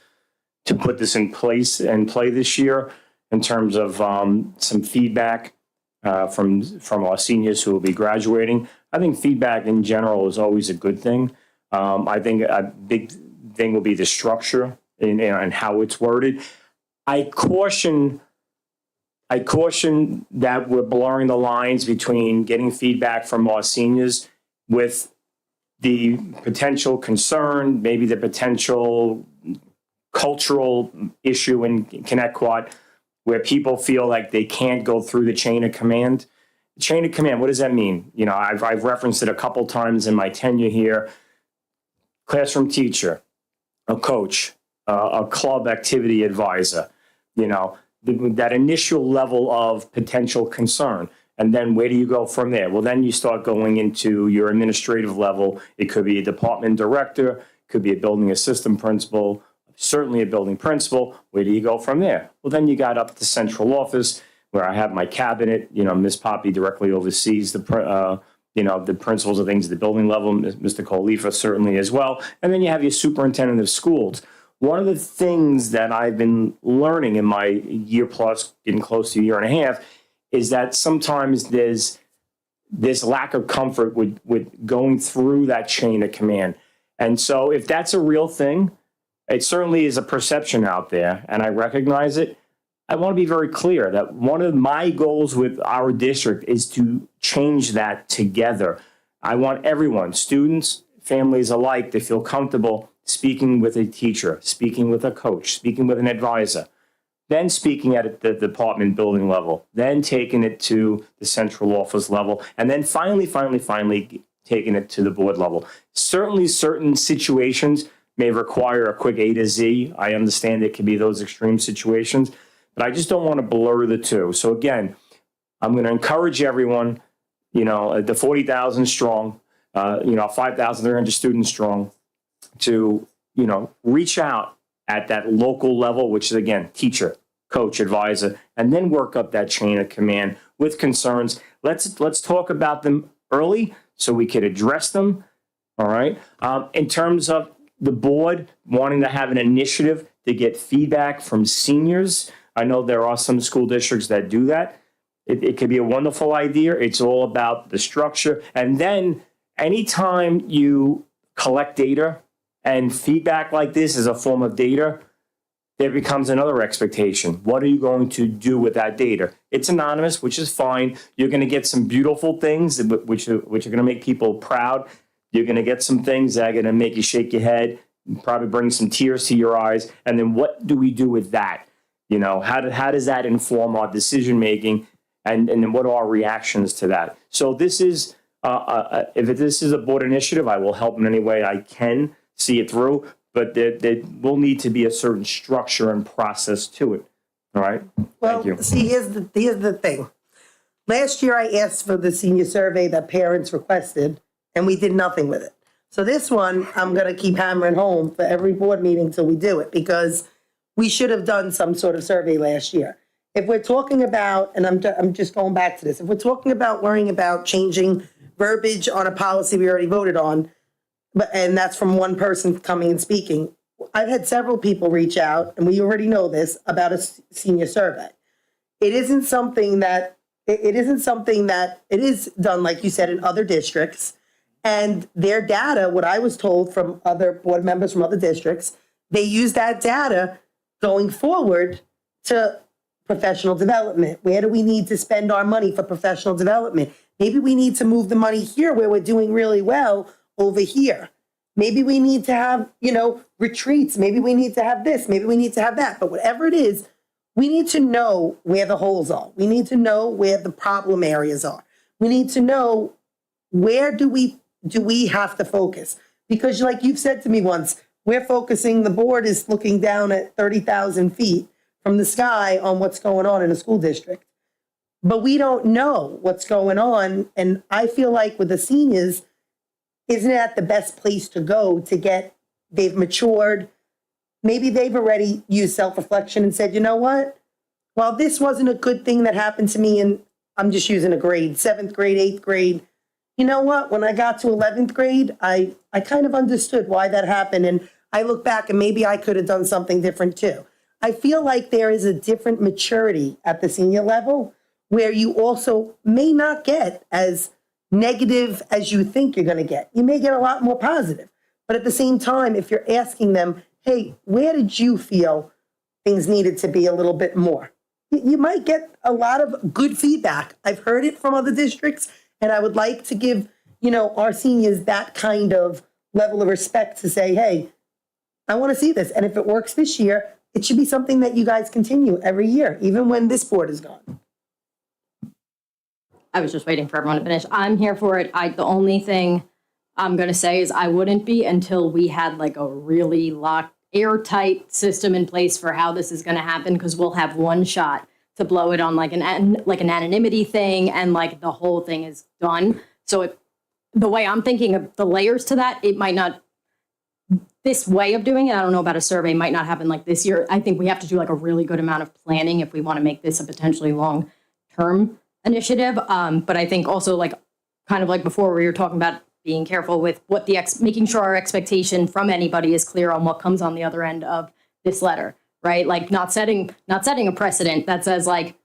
to put this in place and play this year in terms of some feedback from our seniors who will be graduating. I think feedback in general is always a good thing. I think a big thing will be the structure and how it's worded. I caution that we're blurring the lines between getting feedback from our seniors with the potential concern, maybe the potential cultural issue in Connecticut, where people feel like they can't go through the chain of command. Chain of command, what does that mean? You know, I've referenced it a couple times in my tenure here. Classroom teacher, a coach, a club activity advisor, you know, that initial level of potential concern. And then where do you go from there? Well, then you start going into your administrative level. It could be a department director, could be a building assistant principal, certainly a building principal. Where do you go from there? Well, then you got up to central office where I have my cabinet. You know, Ms. Poppy directly oversees the principals of things at the building level, Mr. Khalifa certainly as well. And then you have your superintendent of schools. One of the things that I've been learning in my year plus, getting close to a year and a half, is that sometimes there's this lack of comfort with going through that chain of command. And so if that's a real thing, it certainly is a perception out there, and I recognize it. I want to be very clear that one of my goals with our district is to change that together. I want everyone, students, families alike, to feel comfortable speaking with a teacher, speaking with a coach, speaking with an advisor, then speaking at the department building level, then taking it to the central office level, and then finally taking it to the board level. Certainly certain situations may require a quick A to Z. I understand it can be those extreme situations, but I just don't want to blur the two. So again, I'm going to encourage everyone, you know, the 40,000 strong, 5,300 students strong, to, you know, reach out at that local level, which is, again, teacher, coach, advisor, and then work up that chain of command with concerns. Let's talk about them early so we could address them, all right? In terms of the board wanting to have an initiative to get feedback from seniors, I know there are some school districts that do that. It could be a wonderful idea. It's all about the structure. And then anytime you collect data, and feedback like this is a form of data, there becomes another expectation. What are you going to do with that data? It's anonymous, which is fine. You're going to get some beautiful things which are going to make people proud. You're going to get some things that are going to make you shake your head, probably bring some tears to your eyes. And then what do we do with that? You know, how does that inform our decision making? And then what are our reactions to that? So this is, if this is a board initiative, I will help in any way I can see it through, but there will need to be a certain structure and process to it. All right? Well, Thank you. see, here's the thing. Last year, I asked for the senior survey that parents requested, and we did nothing with it. So this one, I'm going to keep hammering home for every board meeting till we do it, because we should have done some sort of survey last year. If we're talking about, and I'm just going back to this, if we're talking about worrying about changing verbiage on a policy we already voted on, and that's from one person coming and speaking. I've had several people reach out, and we already know this, about a senior survey. It isn't something that it is done, like you said, in other districts. And their data, what I was told from other board members from other districts, they use that data going forward to professional development. Where do we need to spend our money for professional development? Maybe we need to move the money here where we're doing really well over here. Maybe we need to have, retreats. Maybe we need to have this. Maybe we need to have that. But whatever it is, we need to know where the holes are. We need to know where the problem areas are. We need to know where do we have to focus? Because like you've said to me once, the board is looking down at 30,000 feet from the sky on what's going on in a school district. But we don't know what's going on. And I feel like with the seniors, isn't that the best place to go to get, they've matured, maybe they've already used self-reflection and said, you know what? While this wasn't a good thing that happened to me in, I'm just using a grade, 7th grade, 8th grade, you know what? When I got to 11th grade, I kind of understood why that happened. And I look back and maybe I could have done something different too. I feel like there is a different maturity at the senior level where you also may not get as negative as you think you're going to get. You may get a lot more positive. But at the same time, if you're asking them, hey, where did you feel things needed to be a little bit more? You might get a lot of good feedback. I've heard it from other districts, and I would like to give, our seniors that kind of level of respect to say, hey, I want to see this. And if it works this year, it should be something that you guys continue every year, even when this board is gone. I was just waiting for everyone to finish. I'm here for it. The only thing I'm going to say is I wouldn't be until we had like a really locked, airtight system in place for how this is going to happen, because we'll have one shot to blow it on like an anonymity thing, and like the whole thing is done. So the way I'm thinking of the layers to that, it might not, this way of doing it, I don't know about a survey, might not happen like this year. I think we have to do like a really good amount of planning if we want to make this a potentially long-term initiative. But I think also like kind of like before we were talking about being careful with what making sure our expectation from anybody is clear on what comes on the other end of this letter, right? Like not setting a precedent that says like,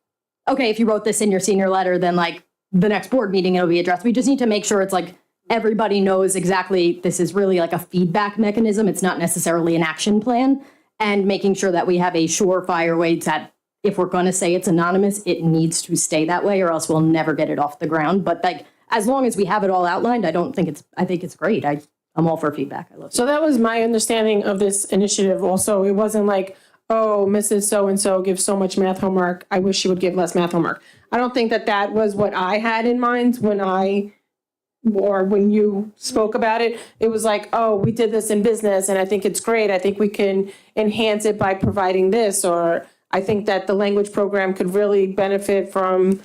okay, if you wrote this in your senior letter, then like the next board meeting it'll be addressed. We just need to make sure it's like everybody knows exactly this is really like a feedback mechanism. It's not necessarily an action plan, and making sure that we have a surefire way that if we're going to say it's anonymous, it needs to stay that way, or else we'll never get it off the ground. But like, as long as we have it all outlined, I think it's great. I'm all for feedback. I love it. So that was my understanding of this initiative also. It wasn't like, oh, Mrs. So-and-so gives so much math homework, I wish she would give less math homework. I don't think that was what I had in mind when you spoke about it. It was like, oh, we did this in business and I think it's great. I think we can enhance it by providing this, or I think that the language program could really benefit from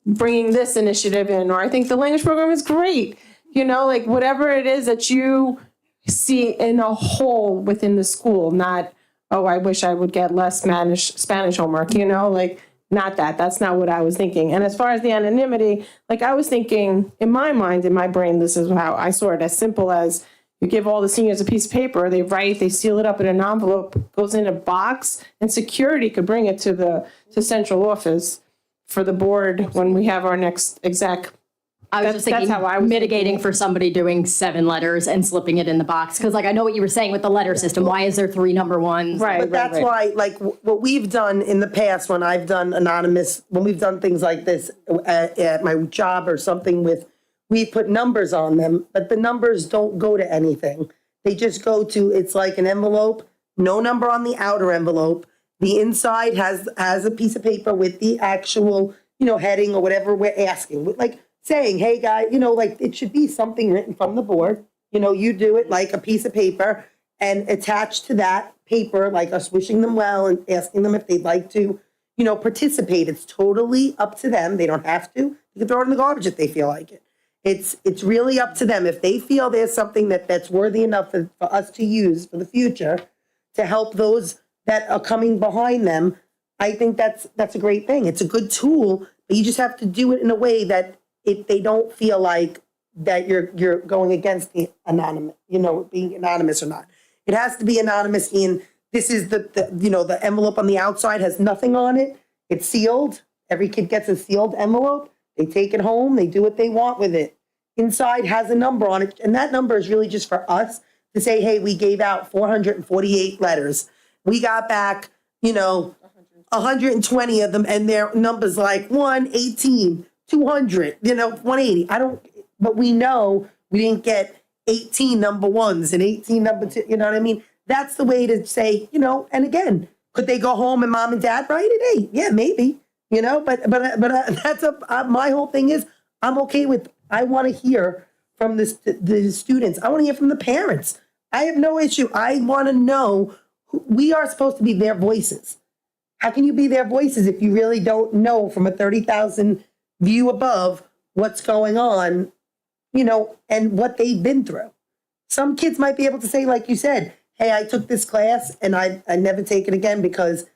bringing this initiative in, or I think the language program is great. Like whatever it is that you see in a whole within the school, not, oh, I wish I would get less Spanish homework, like not that. That's not what I was thinking. And as far as the anonymity, like I was thinking in my mind, in my brain, this is how I saw it, as simple as you give all the seniors a piece of paper, they write, they seal it up in an envelope, goes in a box, and security could bring it to central office for the board when we have our next exec. I was just thinking how I was mitigating thinking. for somebody doing 7 letters and slipping it in the box. Because like I know what you were saying with the letter system. Why is there 3 number ones? Right. But that's why, like, what we've done in the past, when I've done anonymous, when we've done things like this at my job or something we put numbers on them, but the numbers don't go to anything. They just go to, it's like an envelope, no number on the outer envelope. The inside has a piece of paper with the actual, heading or whatever we're asking. Like saying, hey, guy, like it should be something written from the board. You do it like a piece of paper, and attached to that paper, like us wishing them well and asking them if they'd like to, participate. It's totally up to them. They don't have to. They can throw it in the garbage if they feel like it. It's really up to them. If they feel there's something that's worthy enough for us to use for the future to help those that are coming behind them, I think that's a great thing. It's a good tool, but you just have to do it in a way that they don't feel like that you're going against the anonymous, being anonymous or not. It has to be anonymous in, this is the envelope on the outside has nothing on it. It's sealed. Every kid gets a sealed envelope. They take it home. They do what they want with it. Inside has a number on it. And that number is really just for us to say, hey, we gave out 448 letters. We got back, 120 of them, and their numbers like 118, 200, 180. But we know we didn't get 18 number ones and 18 number two, you know what I mean? That's the way to say, and again, could they go home and mom and dad write it? Hey, yeah, maybe, but that's my whole thing is I'm okay with, I want to hear from the students. I want to hear from the parents. I have no issue. I want to know we are supposed to be their voices. How can you be their voices if you really don't know from a 30,000 view above what's going on, you know, and what they've been through. Some kids might be able to say, like you said, hey, I took this class and I never take it again because,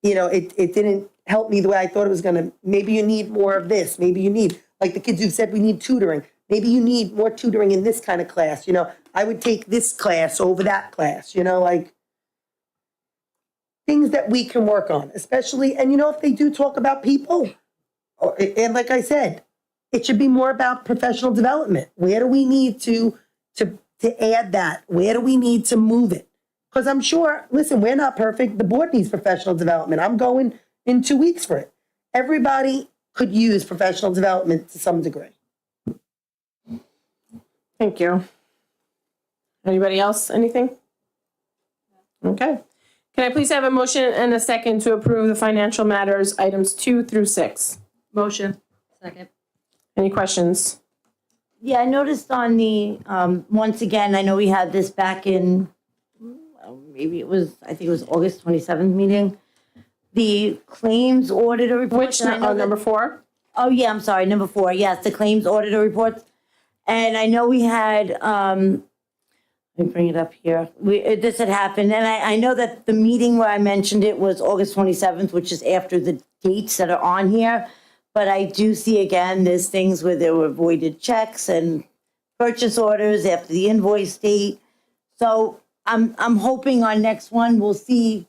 you know, it didn't help me the way I thought it was going to. Maybe you need more of this. Maybe you need, like the kids who've said we need tutoring. Maybe you need more tutoring in this kind of class. You know, I would take this class over that class, you know, like things that we can work on, especially, and you know, if they do talk about people, and like I said, it should be more about professional development. Where do we need to add that? Where do we need to move it? Because I'm sure, listen, we're not perfect. The board needs professional development. I'm going in 2 weeks for it. Everybody could use professional development to some degree. Thank you. Anybody else, anything? Okay. Can I please have a motion and a second to approve the financial matters, items 2 through 6? Motion. Second. Any questions? Yeah, I noticed on the, once again, I know we had this back in, maybe it was, I think it was August 27th meeting. The claims auditor report. Which, number 4? Oh, yeah, I'm sorry, number 4. Yes, the claims auditor reports. And I know we had, let me bring it up here. This had happened, and I know that the meeting where I mentioned it was August 27th, which is after the dates that are on here. But I do see, again, there's things where there were voided checks and purchase orders after the invoice date. So I'm hoping on next one, we'll see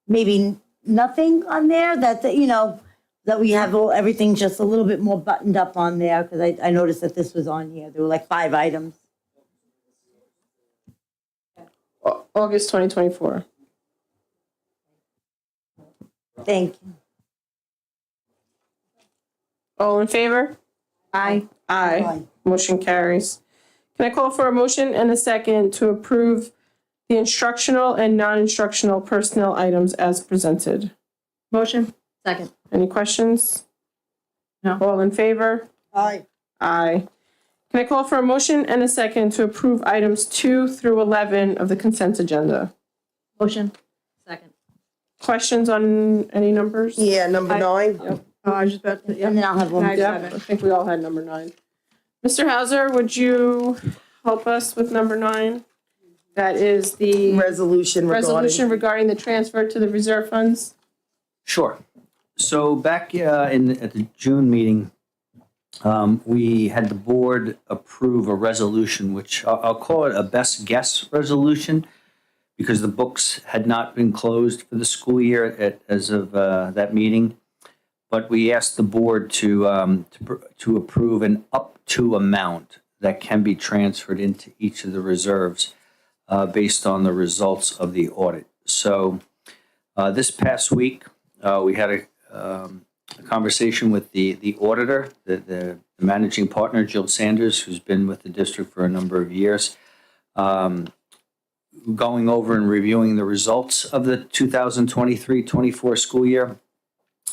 maybe nothing on there, that, you know, that we have everything just a little bit more buttoned up on there, because I noticed that this was on here. There were like 5 items. August 2024. Thank you. All in favor? Aye. Aye. Aye. Motion carries. Can I call for a motion and a second to approve the instructional and non-instructional personnel items as presented? Motion. Second. Any questions? No. All in favor? Aye. Aye. Can I call for a motion and a second to approve items 2 through 11 of the consent agenda? Motion. Second. Questions on any numbers? Yeah, number 9. Yep. Oh, I was just about to, And then I'll have one. Nice. Yeah, I think we all had number 9. Mr. Hauser, would you help us with number 9? That is the Resolution resolution regarding the transfer to the reserve funds. Sure. So back at the June meeting, we had the board approve a resolution, which I'll call it a best guess resolution, because the books had not been closed for the school year as of that meeting. But we asked the board to approve an up to amount that can be transferred into each of the reserves based on the results of the audit. So this past week, we had a conversation with the auditor, the managing partner, Jill Sanders, who's been with the district for a number of years, going over and reviewing the results of the 2023-24 school year.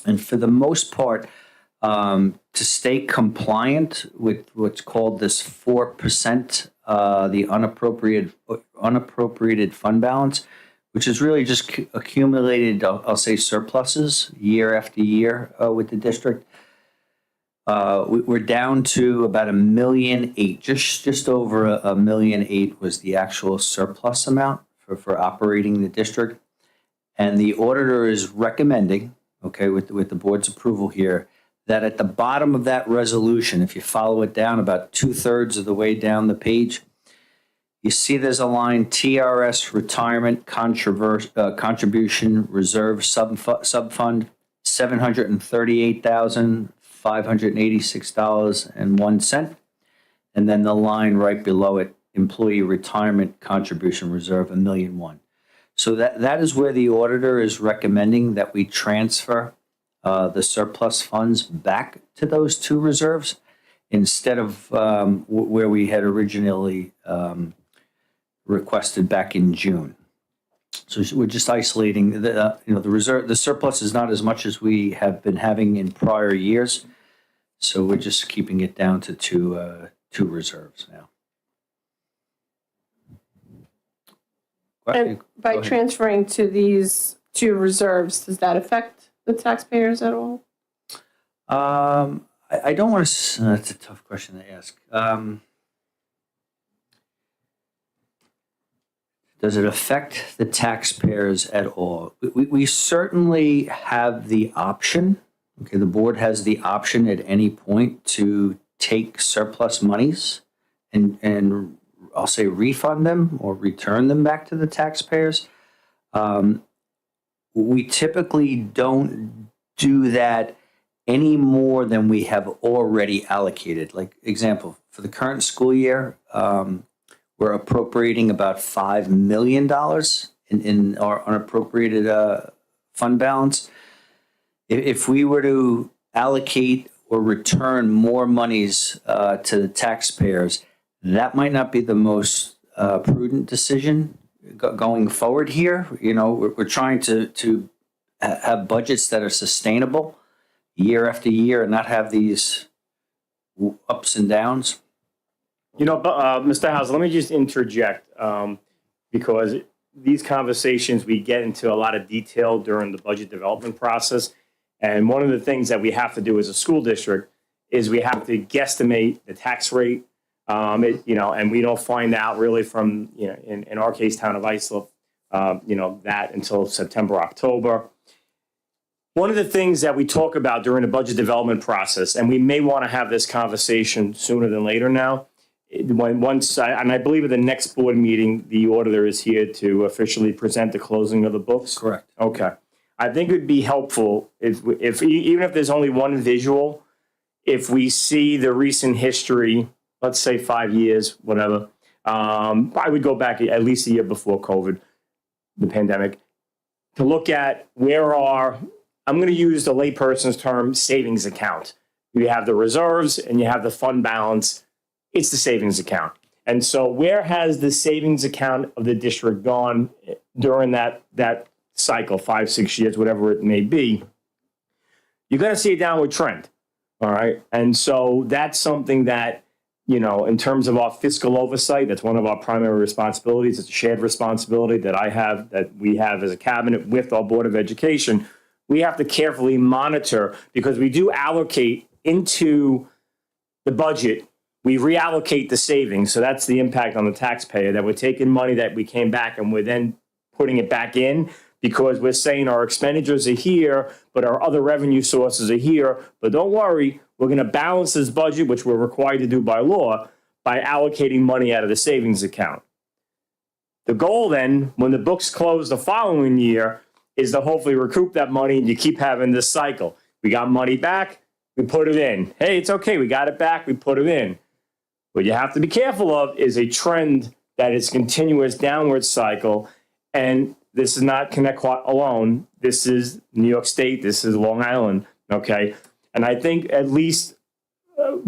And for the most part, to stay compliant with what's called this 4%, the unappropriated fund balance, which is really just accumulated, I'll say, surpluses year after year with the district. We're down to about $1.8 million, just over $1.8 million was the actual surplus amount for operating the district. And the auditor is recommending, okay, with the board's approval here, that at the bottom of that resolution, if you follow it down about 2/3 of the way down the page, you see there's a line TRS Retirement Contribution Reserve Subfund, $738,586.01. And then the line right below it, Employee Retirement Contribution Reserve, $1.1 million. So that is where the auditor is recommending that we transfer the surplus funds back to those 2 reserves instead of where we had originally requested back in June. So we're just isolating the reserve. The surplus is not as much as we have been having in prior years, so we're just keeping it down to two reserves now. And by Go ahead. transferring to these 2 reserves, does that affect the taxpayers at all? I don't want to. That's a tough question to ask. does it affect the taxpayers at all? We certainly have the option, okay, the board has the option at any point to take surplus monies and I'll say refund them or return them back to the taxpayers. We typically don't do that any more than we have already allocated. Like example, for the current school year, we're appropriating about $5 million in our unappropriated fund balance. If we were to allocate or return more monies to the taxpayers, that might not be the most prudent decision going forward here. You know, we're trying to have budgets that are sustainable year after year and not have these ups and downs. You know, Mr. House, let me just interject because these conversations, we get into a lot of detail during the budget development process. And one of the things that we have to do as a school district is we have to guesstimate the tax rate, and we don't find out really from, in our case, town of Islip, that until September, October. One of the things that we talk about during the budget development process, and we may want to have this conversation sooner than later now, and I believe at the next board meeting, the auditor is here to officially present the closing of the books. Correct. Okay. I think it would be helpful if even if there's only one visual, if we see the recent history, let's say 5 years, whatever. I would go back at least a year before COVID, the pandemic, to look at I'm going to use the layperson's term, savings account. You have the reserves and you have the fund balance. It's the savings account. And so where has the savings account of the district gone during that cycle, 5, 6 years, whatever it may be? You're going to see a downward trend. All right. And so that's something that, in terms of our fiscal oversight, that's one of our primary responsibilities. It's a shared responsibility that we have as a cabinet with our Board of Education. We have to carefully monitor because we do allocate into the budget. We reallocate the savings. So that's the impact on the taxpayer, that we're taking money that we came back and we're then putting it back in because we're saying our expenditures are here, but our other revenue sources are here. But don't worry, we're going to balance this budget, which we're required to do by law, by allocating money out of the savings account. The goal then, when the books close the following year, is to hopefully recoup that money and you keep having this cycle. We got money back, we put it in. Hey, it's okay, we got it back, we put it in. What you have to be careful of is a trend that is continuous downward cycle. And this is not Connecticut alone. This is New York State. This is Long Island. Okay. And I think at least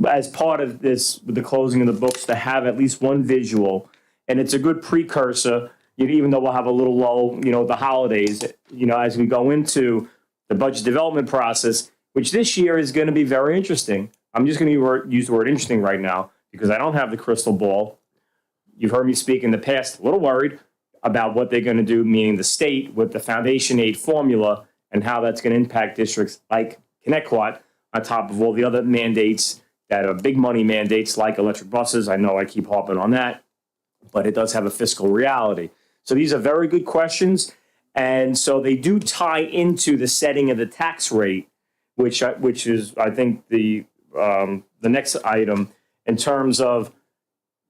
as part of this, with the closing of the books, to have at least one visual, and it's a good precursor, even though we'll have a little lull, the holidays, as we go into the budget development process, which this year is going to be very interesting. I'm just going to use the word interesting right now because I don't have the crystal ball. You've heard me speak in the past, a little worried about what they're going to do, meaning the state with the foundation aid formula and how that's going to impact districts like Connecticut on top of all the other mandates that are big money mandates like electric buses. I know I keep harping on that, but it does have a fiscal reality. So these are very good questions. And so they do tie into the setting of the tax rate, which is, I think, the next item in terms of,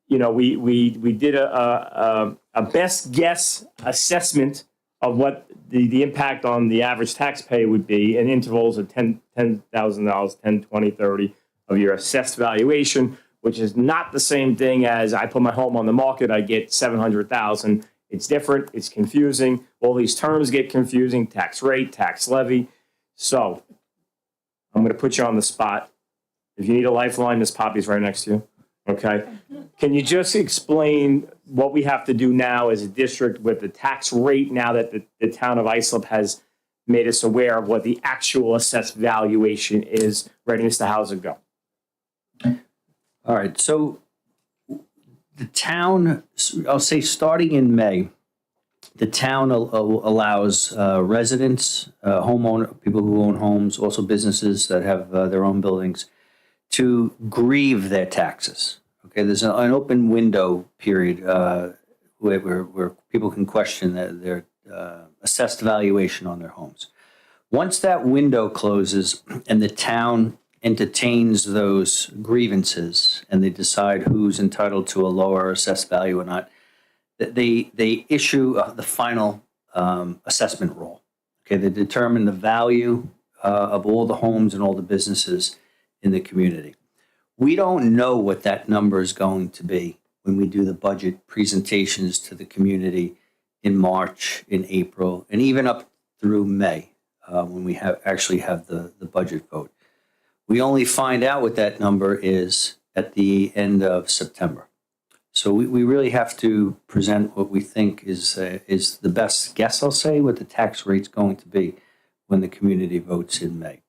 we did a best guess assessment of what the impact on the average taxpayer would be in intervals of $10,000, 10, 20, 30 of your assessed valuation, which is not the same thing as I put my home on the market, I get $700,000. It's different. It's confusing. All these terms get confusing. Tax rate, tax levy. So I'm going to put you on the spot. If you need a lifeline, Miss Poppy's right next to you. Okay. Can you just explain what we have to do now as a district with the tax rate now that the town of Islip has made us aware of what the actual assessed valuation is? Ready, Mr. Hauser, go. All right. So the town, I'll say starting in May, the town allows residents, people who own homes, also businesses that have their own buildings, to grieve their taxes. Okay, there's an open window period where people can question their assessed valuation on their homes. Once that window closes and the town entertains those grievances and they decide who's entitled to a lower assessed value or not, they issue the final assessment roll. Okay, they determine the value of all the homes and all the businesses in the community. We don't know what that number is going to be when we do the budget presentations to the community in March, in April, and even up through May, when we actually have the budget vote. We only find out what that number is at the end of September. So we really have to present what we think is the best guess, I'll say, what the tax rate's going to be when the community votes in May.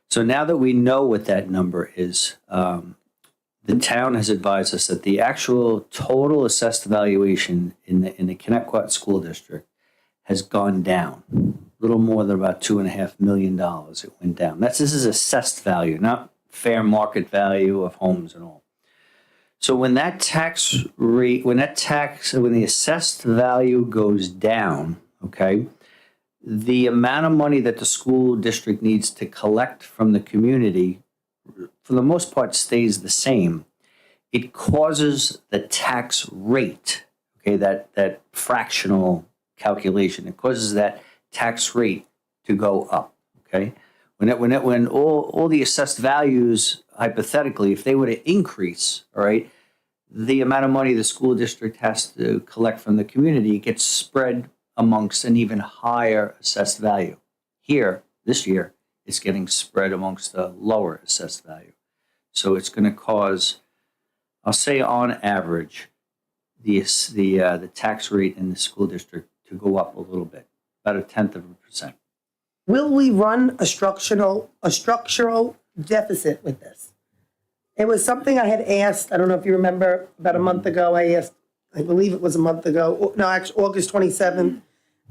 So now that we know what that number is, the town has advised us that the actual total assessed valuation in the Connecticut School District has gone down. A little more than about $2.5 million it went down. This is assessed value, not fair market value of homes and all. So when that tax rate, when the assessed value goes down, okay, the amount of money that the school district needs to collect from the community, for the most part, stays the same. It causes the tax rate, okay, that fractional calculation, it causes that tax rate to go up, okay? When all the assessed values, hypothetically, if they were to increase, all right, the amount of money the school district has to collect from the community gets spread amongst an even higher assessed value. Here, this year, it's getting spread amongst a lower assessed value. So it's going to cause, I'll say on average, the tax rate in the school district to go up a little bit, about 0.1%. Will we run a structural deficit with this? It was something I had asked, I don't know if you remember, about a month ago, I asked, I believe it was a month ago, no, actually August 27th,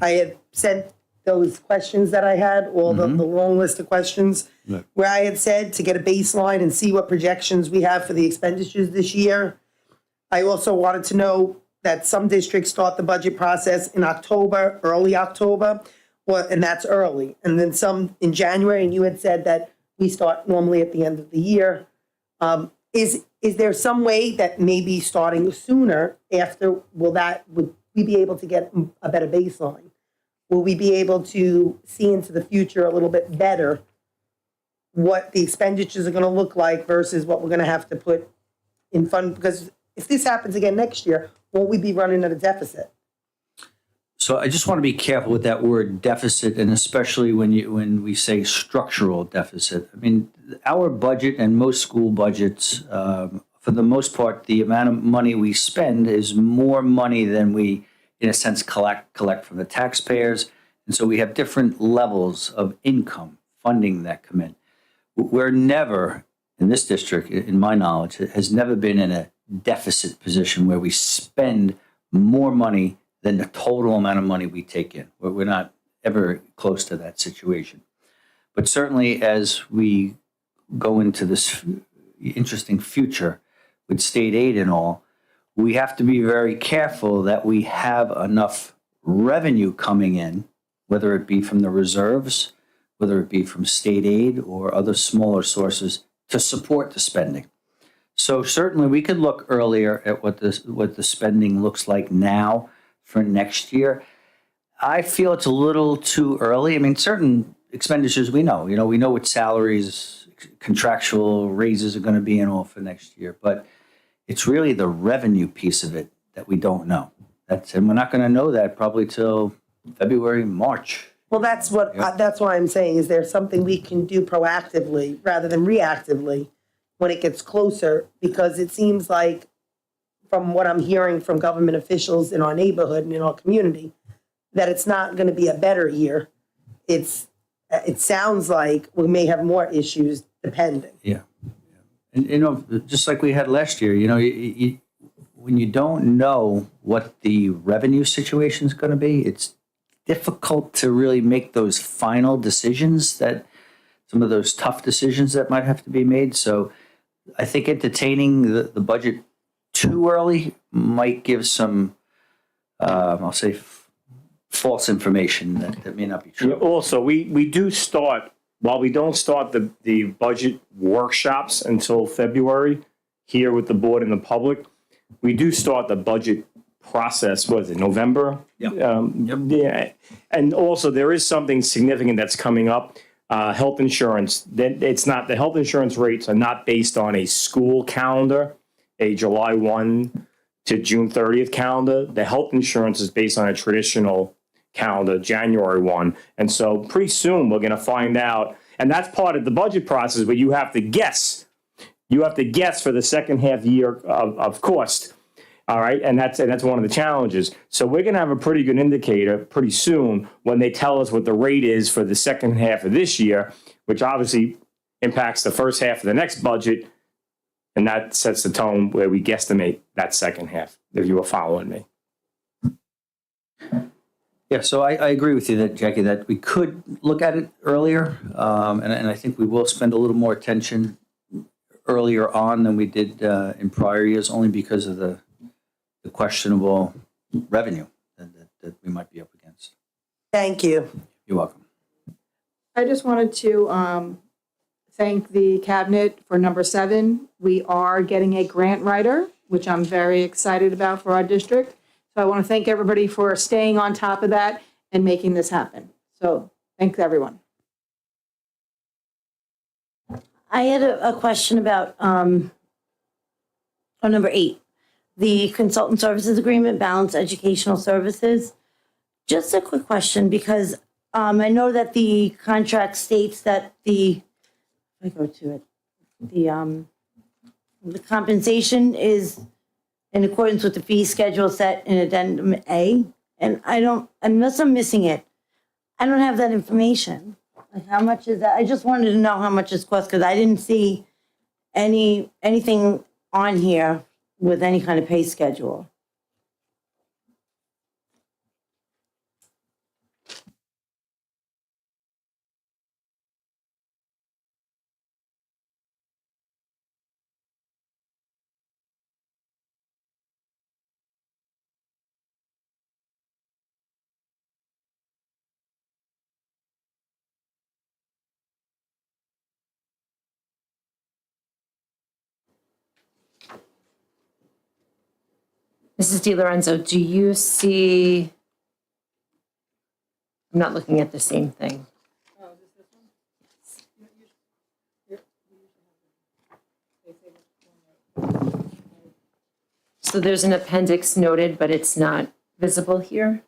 I had sent those questions that I had, all the long list of questions, where I had said to get a baseline and see what projections we have for the expenditures this year. I also wanted to know that some districts start the budget process in October, early October, and that's early. And then some in January, and you had said that we start normally at the end of the year. Is there some way that maybe starting sooner after, would we be able to get a better baseline? Will we be able to see into the future a little bit better what the expenditures are going to look like versus what we're going to have to put in fund? Because if this happens again next year, won't we be running at a deficit? So I just want to be careful with that word deficit, and especially when we say structural deficit. I mean, our budget and most school budgets, for the most part, the amount of money we spend is more money than we, in a sense, collect from the taxpayers. And so we have different levels of income funding that come in. We're never, in this district, in my knowledge, has never been in a deficit position where we spend more money than the total amount of money we take in. We're not ever close to that situation. But certainly as we go into this interesting future with state aid and all, we have to be very careful that we have enough revenue coming in, whether it be from the reserves, whether it be from state aid or other smaller sources, to support the spending. So certainly we could look earlier at what the spending looks like now for next year. I feel it's a little too early. I mean, certain expenditures we know what salaries, contractual raises are going to be and all for next year, but it's really the revenue piece of it that we don't know. And we're not going to know that probably till February, March. Well, that's why I'm saying, is there something we can do proactively rather than reactively when it gets closer? Because it seems like, from what I'm hearing from government officials in our neighborhood and in our community, that it's not going to be a better year. It sounds like we may have more issues depending. Yeah. And, just like we had last year, when you don't know what the revenue situation is going to be, it's difficult to really make those final decisions, that some of those tough decisions that might have to be made. So I think entertaining the budget too early might give some I'll say false information that may not be true. Also, we do start, while we don't start the budget workshops until February here with the board and the public, we do start the budget process, what is it, November? Yeah. Yeah. And also, there is something significant that's coming up. Health insurance, the health insurance rates are not based on a school calendar, a July 1 to June 30th calendar. The health insurance is based on a traditional calendar, January 1. And so pretty soon we're going to find out, and that's part of the budget process, but you have to guess. You have to guess for the second half year of cost. All right. And that's one of the challenges. So we're going to have a pretty good indicator pretty soon when they tell us what the rate is for the second half of this year, which obviously impacts the first half of the next budget. And that sets the tone where we guesstimate that second half, if you were following me. Yeah, so I agree with you that, Jackie, that we could look at it earlier. And I think we will spend a little more attention earlier on than we did in prior years, only because of the questionable revenue that we might be up against. Thank you. You're welcome. I just wanted to thank the cabinet for number 7. We are getting a grant writer, which I'm very excited about for our district. So I want to thank everybody for staying on top of that and making this happen. So thanks, everyone. I had a question about number 8, the consultant services agreement, Balanced Educational Services. Just a quick question, because I know that the contract states that the compensation is in accordance with the fee schedule set in Addendum A, and unless I'm missing it, I don't have that information. Like, how much is that? I just wanted to know how much this costs, because I didn't see anything on here with any kind of pay schedule. Mrs. DiLorenzo, do you see? I'm not looking at the same thing. So there's an appendix noted, but it's not visible here.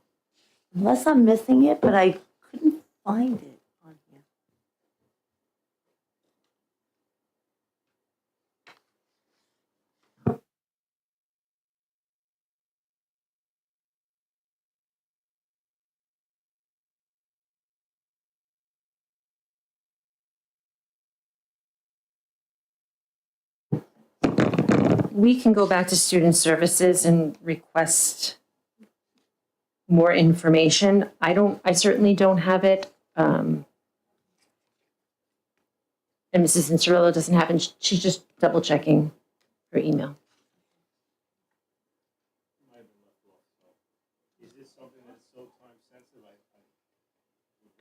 Unless I'm missing it, but I couldn't find it on here. We can go back to student services and request more information. I certainly don't have it. And Mrs. Cirillo doesn't have it. She's just double checking her email. Is this something that's so time sensitive?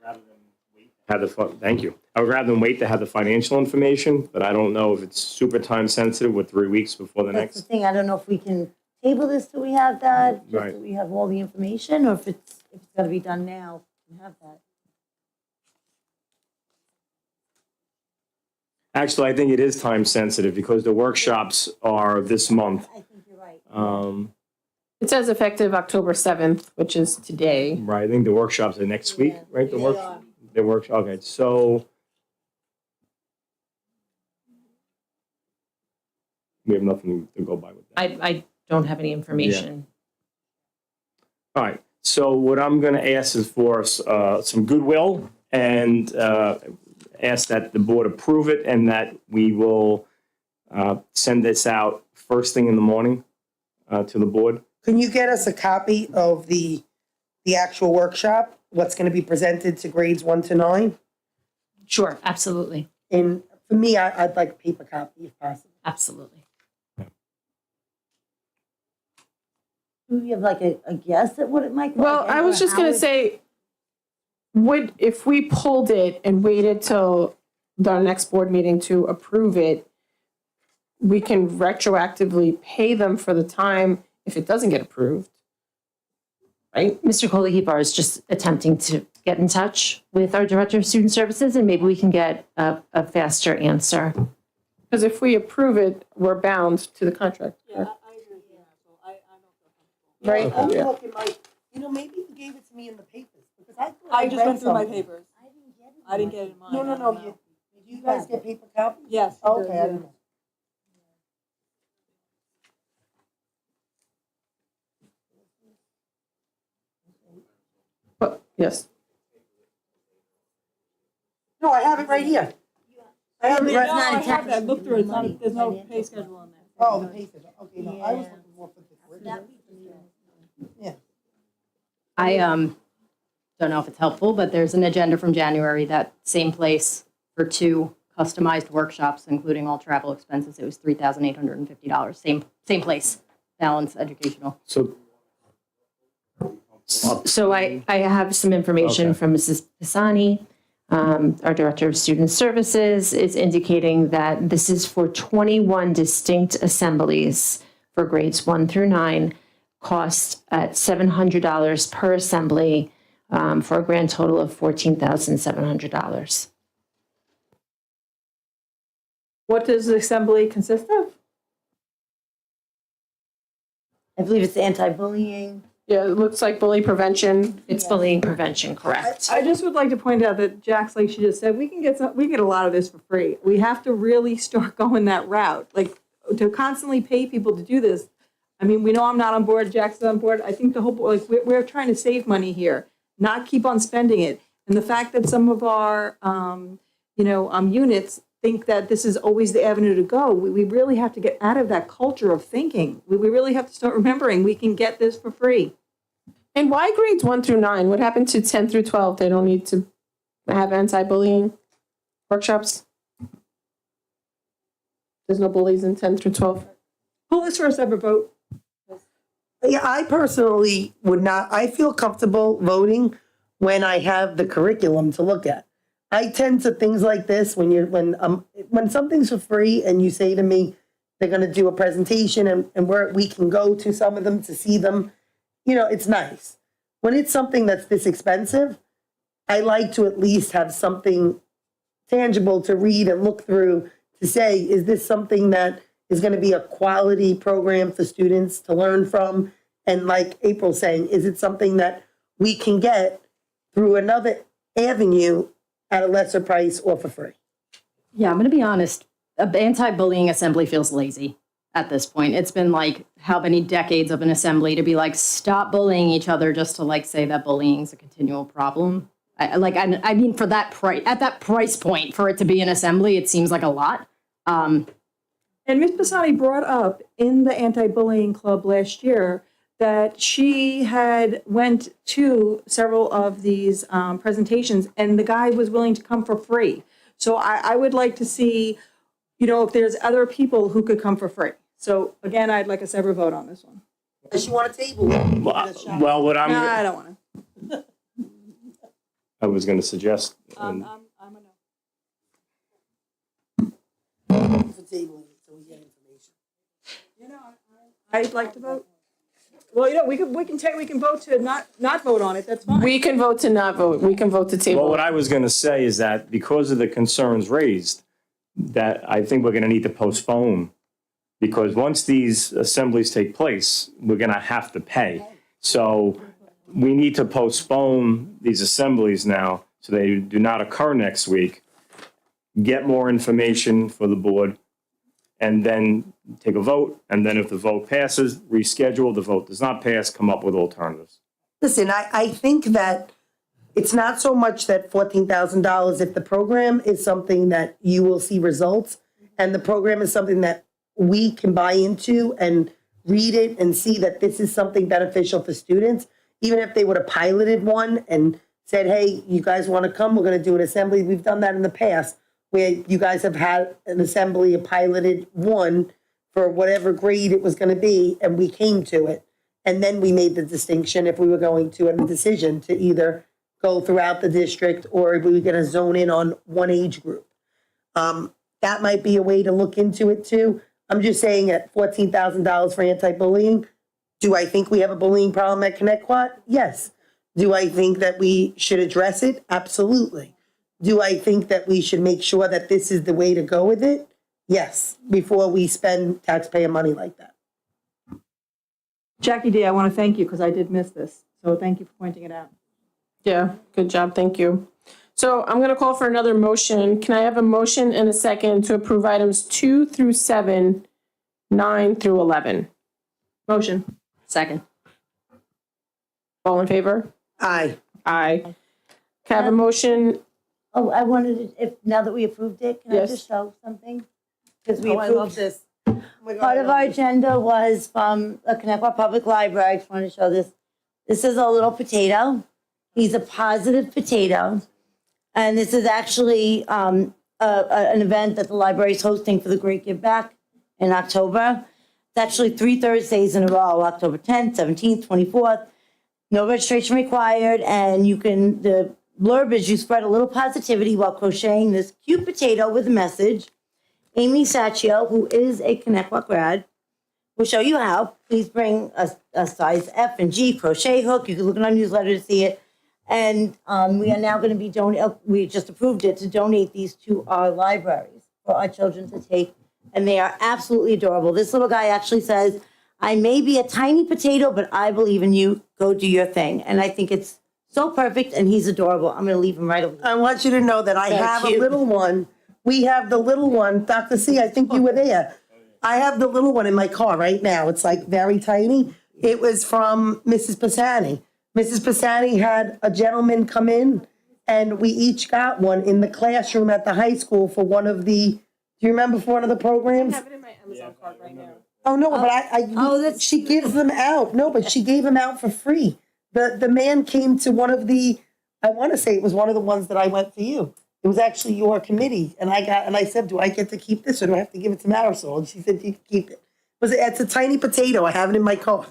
Rather than wait. Thank you. I would rather than wait to have the financial information, but I don't know if it's super time sensitive with 3 weeks before the That's next. the thing, I don't know if we can table this till we have that, just Right. till we have all the information, or if it's gotta be done now, we have that. Actually, I think it is time sensitive because the workshops are this month. I think you're right. It says effective October 7th, which is today. Right, I think the workshops are next week, right? The workshop, okay, so we have nothing to go by with that. I don't have any information. All right, so what I'm gonna ask is for some goodwill and ask that the board approve it and that we will send this out first thing in the morning to the board. Can you get us a copy of the actual workshop? What's going to be presented to grades 1 to 9? Sure, absolutely. And for me, I'd like a paper copy if possible. Absolutely. Do you have like a guess at what it might? Well, I was just gonna say, if we pulled it and waited till the next board meeting to approve it, we can retroactively pay them for the time if it doesn't get approved. Right? Mr. Kohler-Hebar is just attempting to get in touch with our Director of Student Services, and maybe we can get a faster answer. Because if we approve it, we're bound to the contract. Yeah, I agree with that, so I don't feel comfortable. Right? I'm Yeah. looking like, maybe you gave it to me in the papers, because I thought I just read went through my something. papers. I didn't get it in mine. No. Did you guys get paper copies? Yes. Okay, I didn't know. But, yes. No, I have it right here. I have it It's right. not I have attached that, to look through it, it's not, money. there's no pay schedule on there. Oh, the papers, okay, no, I was looking more for the curriculum. Yeah. I don't know if it's helpful, but there's an agenda from January, that same place for 2 customized workshops, including all travel expenses. It was $3,850. Same place, Balance Educational. So I have some information Okay. from Mrs. Pisani. Our Director of Student Services is indicating that this is for 21 distinct assemblies for grades 1 through 9, cost at $700 per assembly, for a grand total of $14,700. What does the assembly consist of? I believe it's anti-bullying. Yeah, it looks like bully prevention. It's bullying prevention, correct? I just would like to point out that Jack's, like she just said, we get a lot of this for free. We have to really start going that route, like to constantly pay people to do this. I mean, we know I'm not on board, Jack's on board. I think the whole, like, we're trying to save money here, not keep on spending it. And the fact that some of our, units think that this is always the avenue to go, we really have to get out of that culture of thinking. We really have to start remembering we can get this for free. And why grades 1 through 9? What happened to 10 through 12? They don't need to have anti-bullying workshops? There's no bullies in 10 through 12? Pull this for a separate vote. Yeah, I personally would not, I feel comfortable voting when I have the curriculum to look at. I tend to things like this, when something's for free and you say to me, they're gonna do a presentation and we can go to some of them to see them, it's nice. When it's something that's this expensive, I like to at least have something tangible to read and look through to say, is this something that is going to be a quality program for students to learn from? And like April's saying, is it something that we can get through another avenue at a lesser price or for free? Yeah, I'm going to be honest. An anti-bullying assembly feels lazy at this point. It's been like how many decades of an assembly to be like, stop bullying each other, just to like say that bullying is a continual problem. I mean, for that price, at that price point, for it to be an assembly, it seems like a lot. And Ms. Pisani brought up in the anti-bullying club last year that she had went to several of these presentations and the guy was willing to come for free. So I would like to see, if there's other people who could come for free. So again, I'd like a separate vote on this one. Does she want a table? Well, what No, I don't want to. I was going to suggest, I'm a no. For tabling it so we get information. I'd like to vote. Well, we can vote to not vote on it. That's fine. We can vote to not vote. We can vote to table. well, what I was going to say is that because of the concerns raised, that I think we're going to need to postpone, because once these assemblies take place, we're going to have to pay. So we need to postpone these assemblies now so they do not occur next week, get more information for the board, and then take a vote. And then if the vote passes, reschedule. The vote does not pass, come up with alternatives. Listen, I think that it's not so much that $14,000, if the program is something that you will see results, and the program is something that we can buy into and read it and see that this is something beneficial for students, even if they would have piloted one and said, hey, you guys want to come, we're going to do an assembly. We've done that in the past where you guys have had an assembly, a piloted one for whatever grade it was going to be, and we came to it. And then we made the distinction if we were going to, and the decision to either go throughout the district or if we were gonna zone in on one age group. That might be a way to look into it too. I'm just saying at $14,000 for anti-bullying, do I think we have a bullying problem at Connecticut? Yes. Do I think that we should address it? Absolutely. Do I think that we should make sure that this is the way to go with it? Yes, before we spend taxpayer money like that. Jackie D, I want to thank you because I did miss this. So thank you for pointing it out. Yeah, good job, thank you. So I'm gonna call for another motion. Can I have a motion and a second to approve items 2 through 7, 9 through 11? Motion. Second. All in favor? Aye. Aye. Can I have a motion? Oh, I wanted to, if, now that we approved it, can I Yes. just show something? Because we Oh, I love approved, this. Oh my God, part I of love our this. agenda was from the Connecticut Public Library. I just wanted to show this. This is a little potato. He's a positive potato. And this is actually an event that the library is hosting for the Great Give Back in October. It's actually 3 Thursdays in a row, October 10th, 17th, 24th. No registration required, and you can, the blurb is you spread a little positivity while crocheting this cute potato with a message. Amy Saccio, who is a Connecticut grad, will show you how. Please bring a size F and G crochet hook. You can look at our newsletter to see it. And we are now going to be we just approved it to donate these to our libraries for our children to take. And they are absolutely adorable. This little guy actually says, I may be a tiny potato, but I believe in you. Go do your thing. And I think it's so perfect, and he's adorable. I'm going to leave him right over there. I want you to know that I have a little one. We have the little one. Dr. C, I think you were there. I have the little one in my car right now. It's like very tiny. It was from Mrs. Pisani. Mrs. Pisani had a gentleman come in, and we each got one in the classroom at the high school for one of the, do you remember for one of the programs? I have it in my Amazon card right now. Oh, no, but she gives them out. No, but she gave them out for free. The man came to one of the, I want to say it was one of the ones that I went for you. It was actually your committee. And I said, do I get to keep this or do I have to give it to Marisol? And she said, you can keep it. It's a tiny potato. I have it in my car.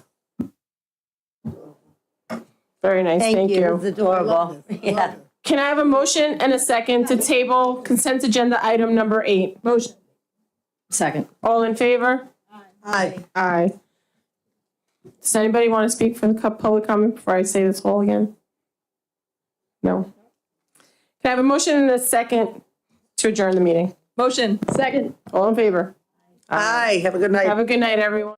Very nice, thank you. It's adorable. Yeah. Can I have a motion and a second to table consent agenda item number 8? Motion. Second. All in favor? Aye. Aye. Does anybody want to speak for the public comment before I say this all again? No. Can I have a motion and a second to adjourn the meeting? Motion. Second. All in favor? Aye. Have a good night. Have a good night, everyone.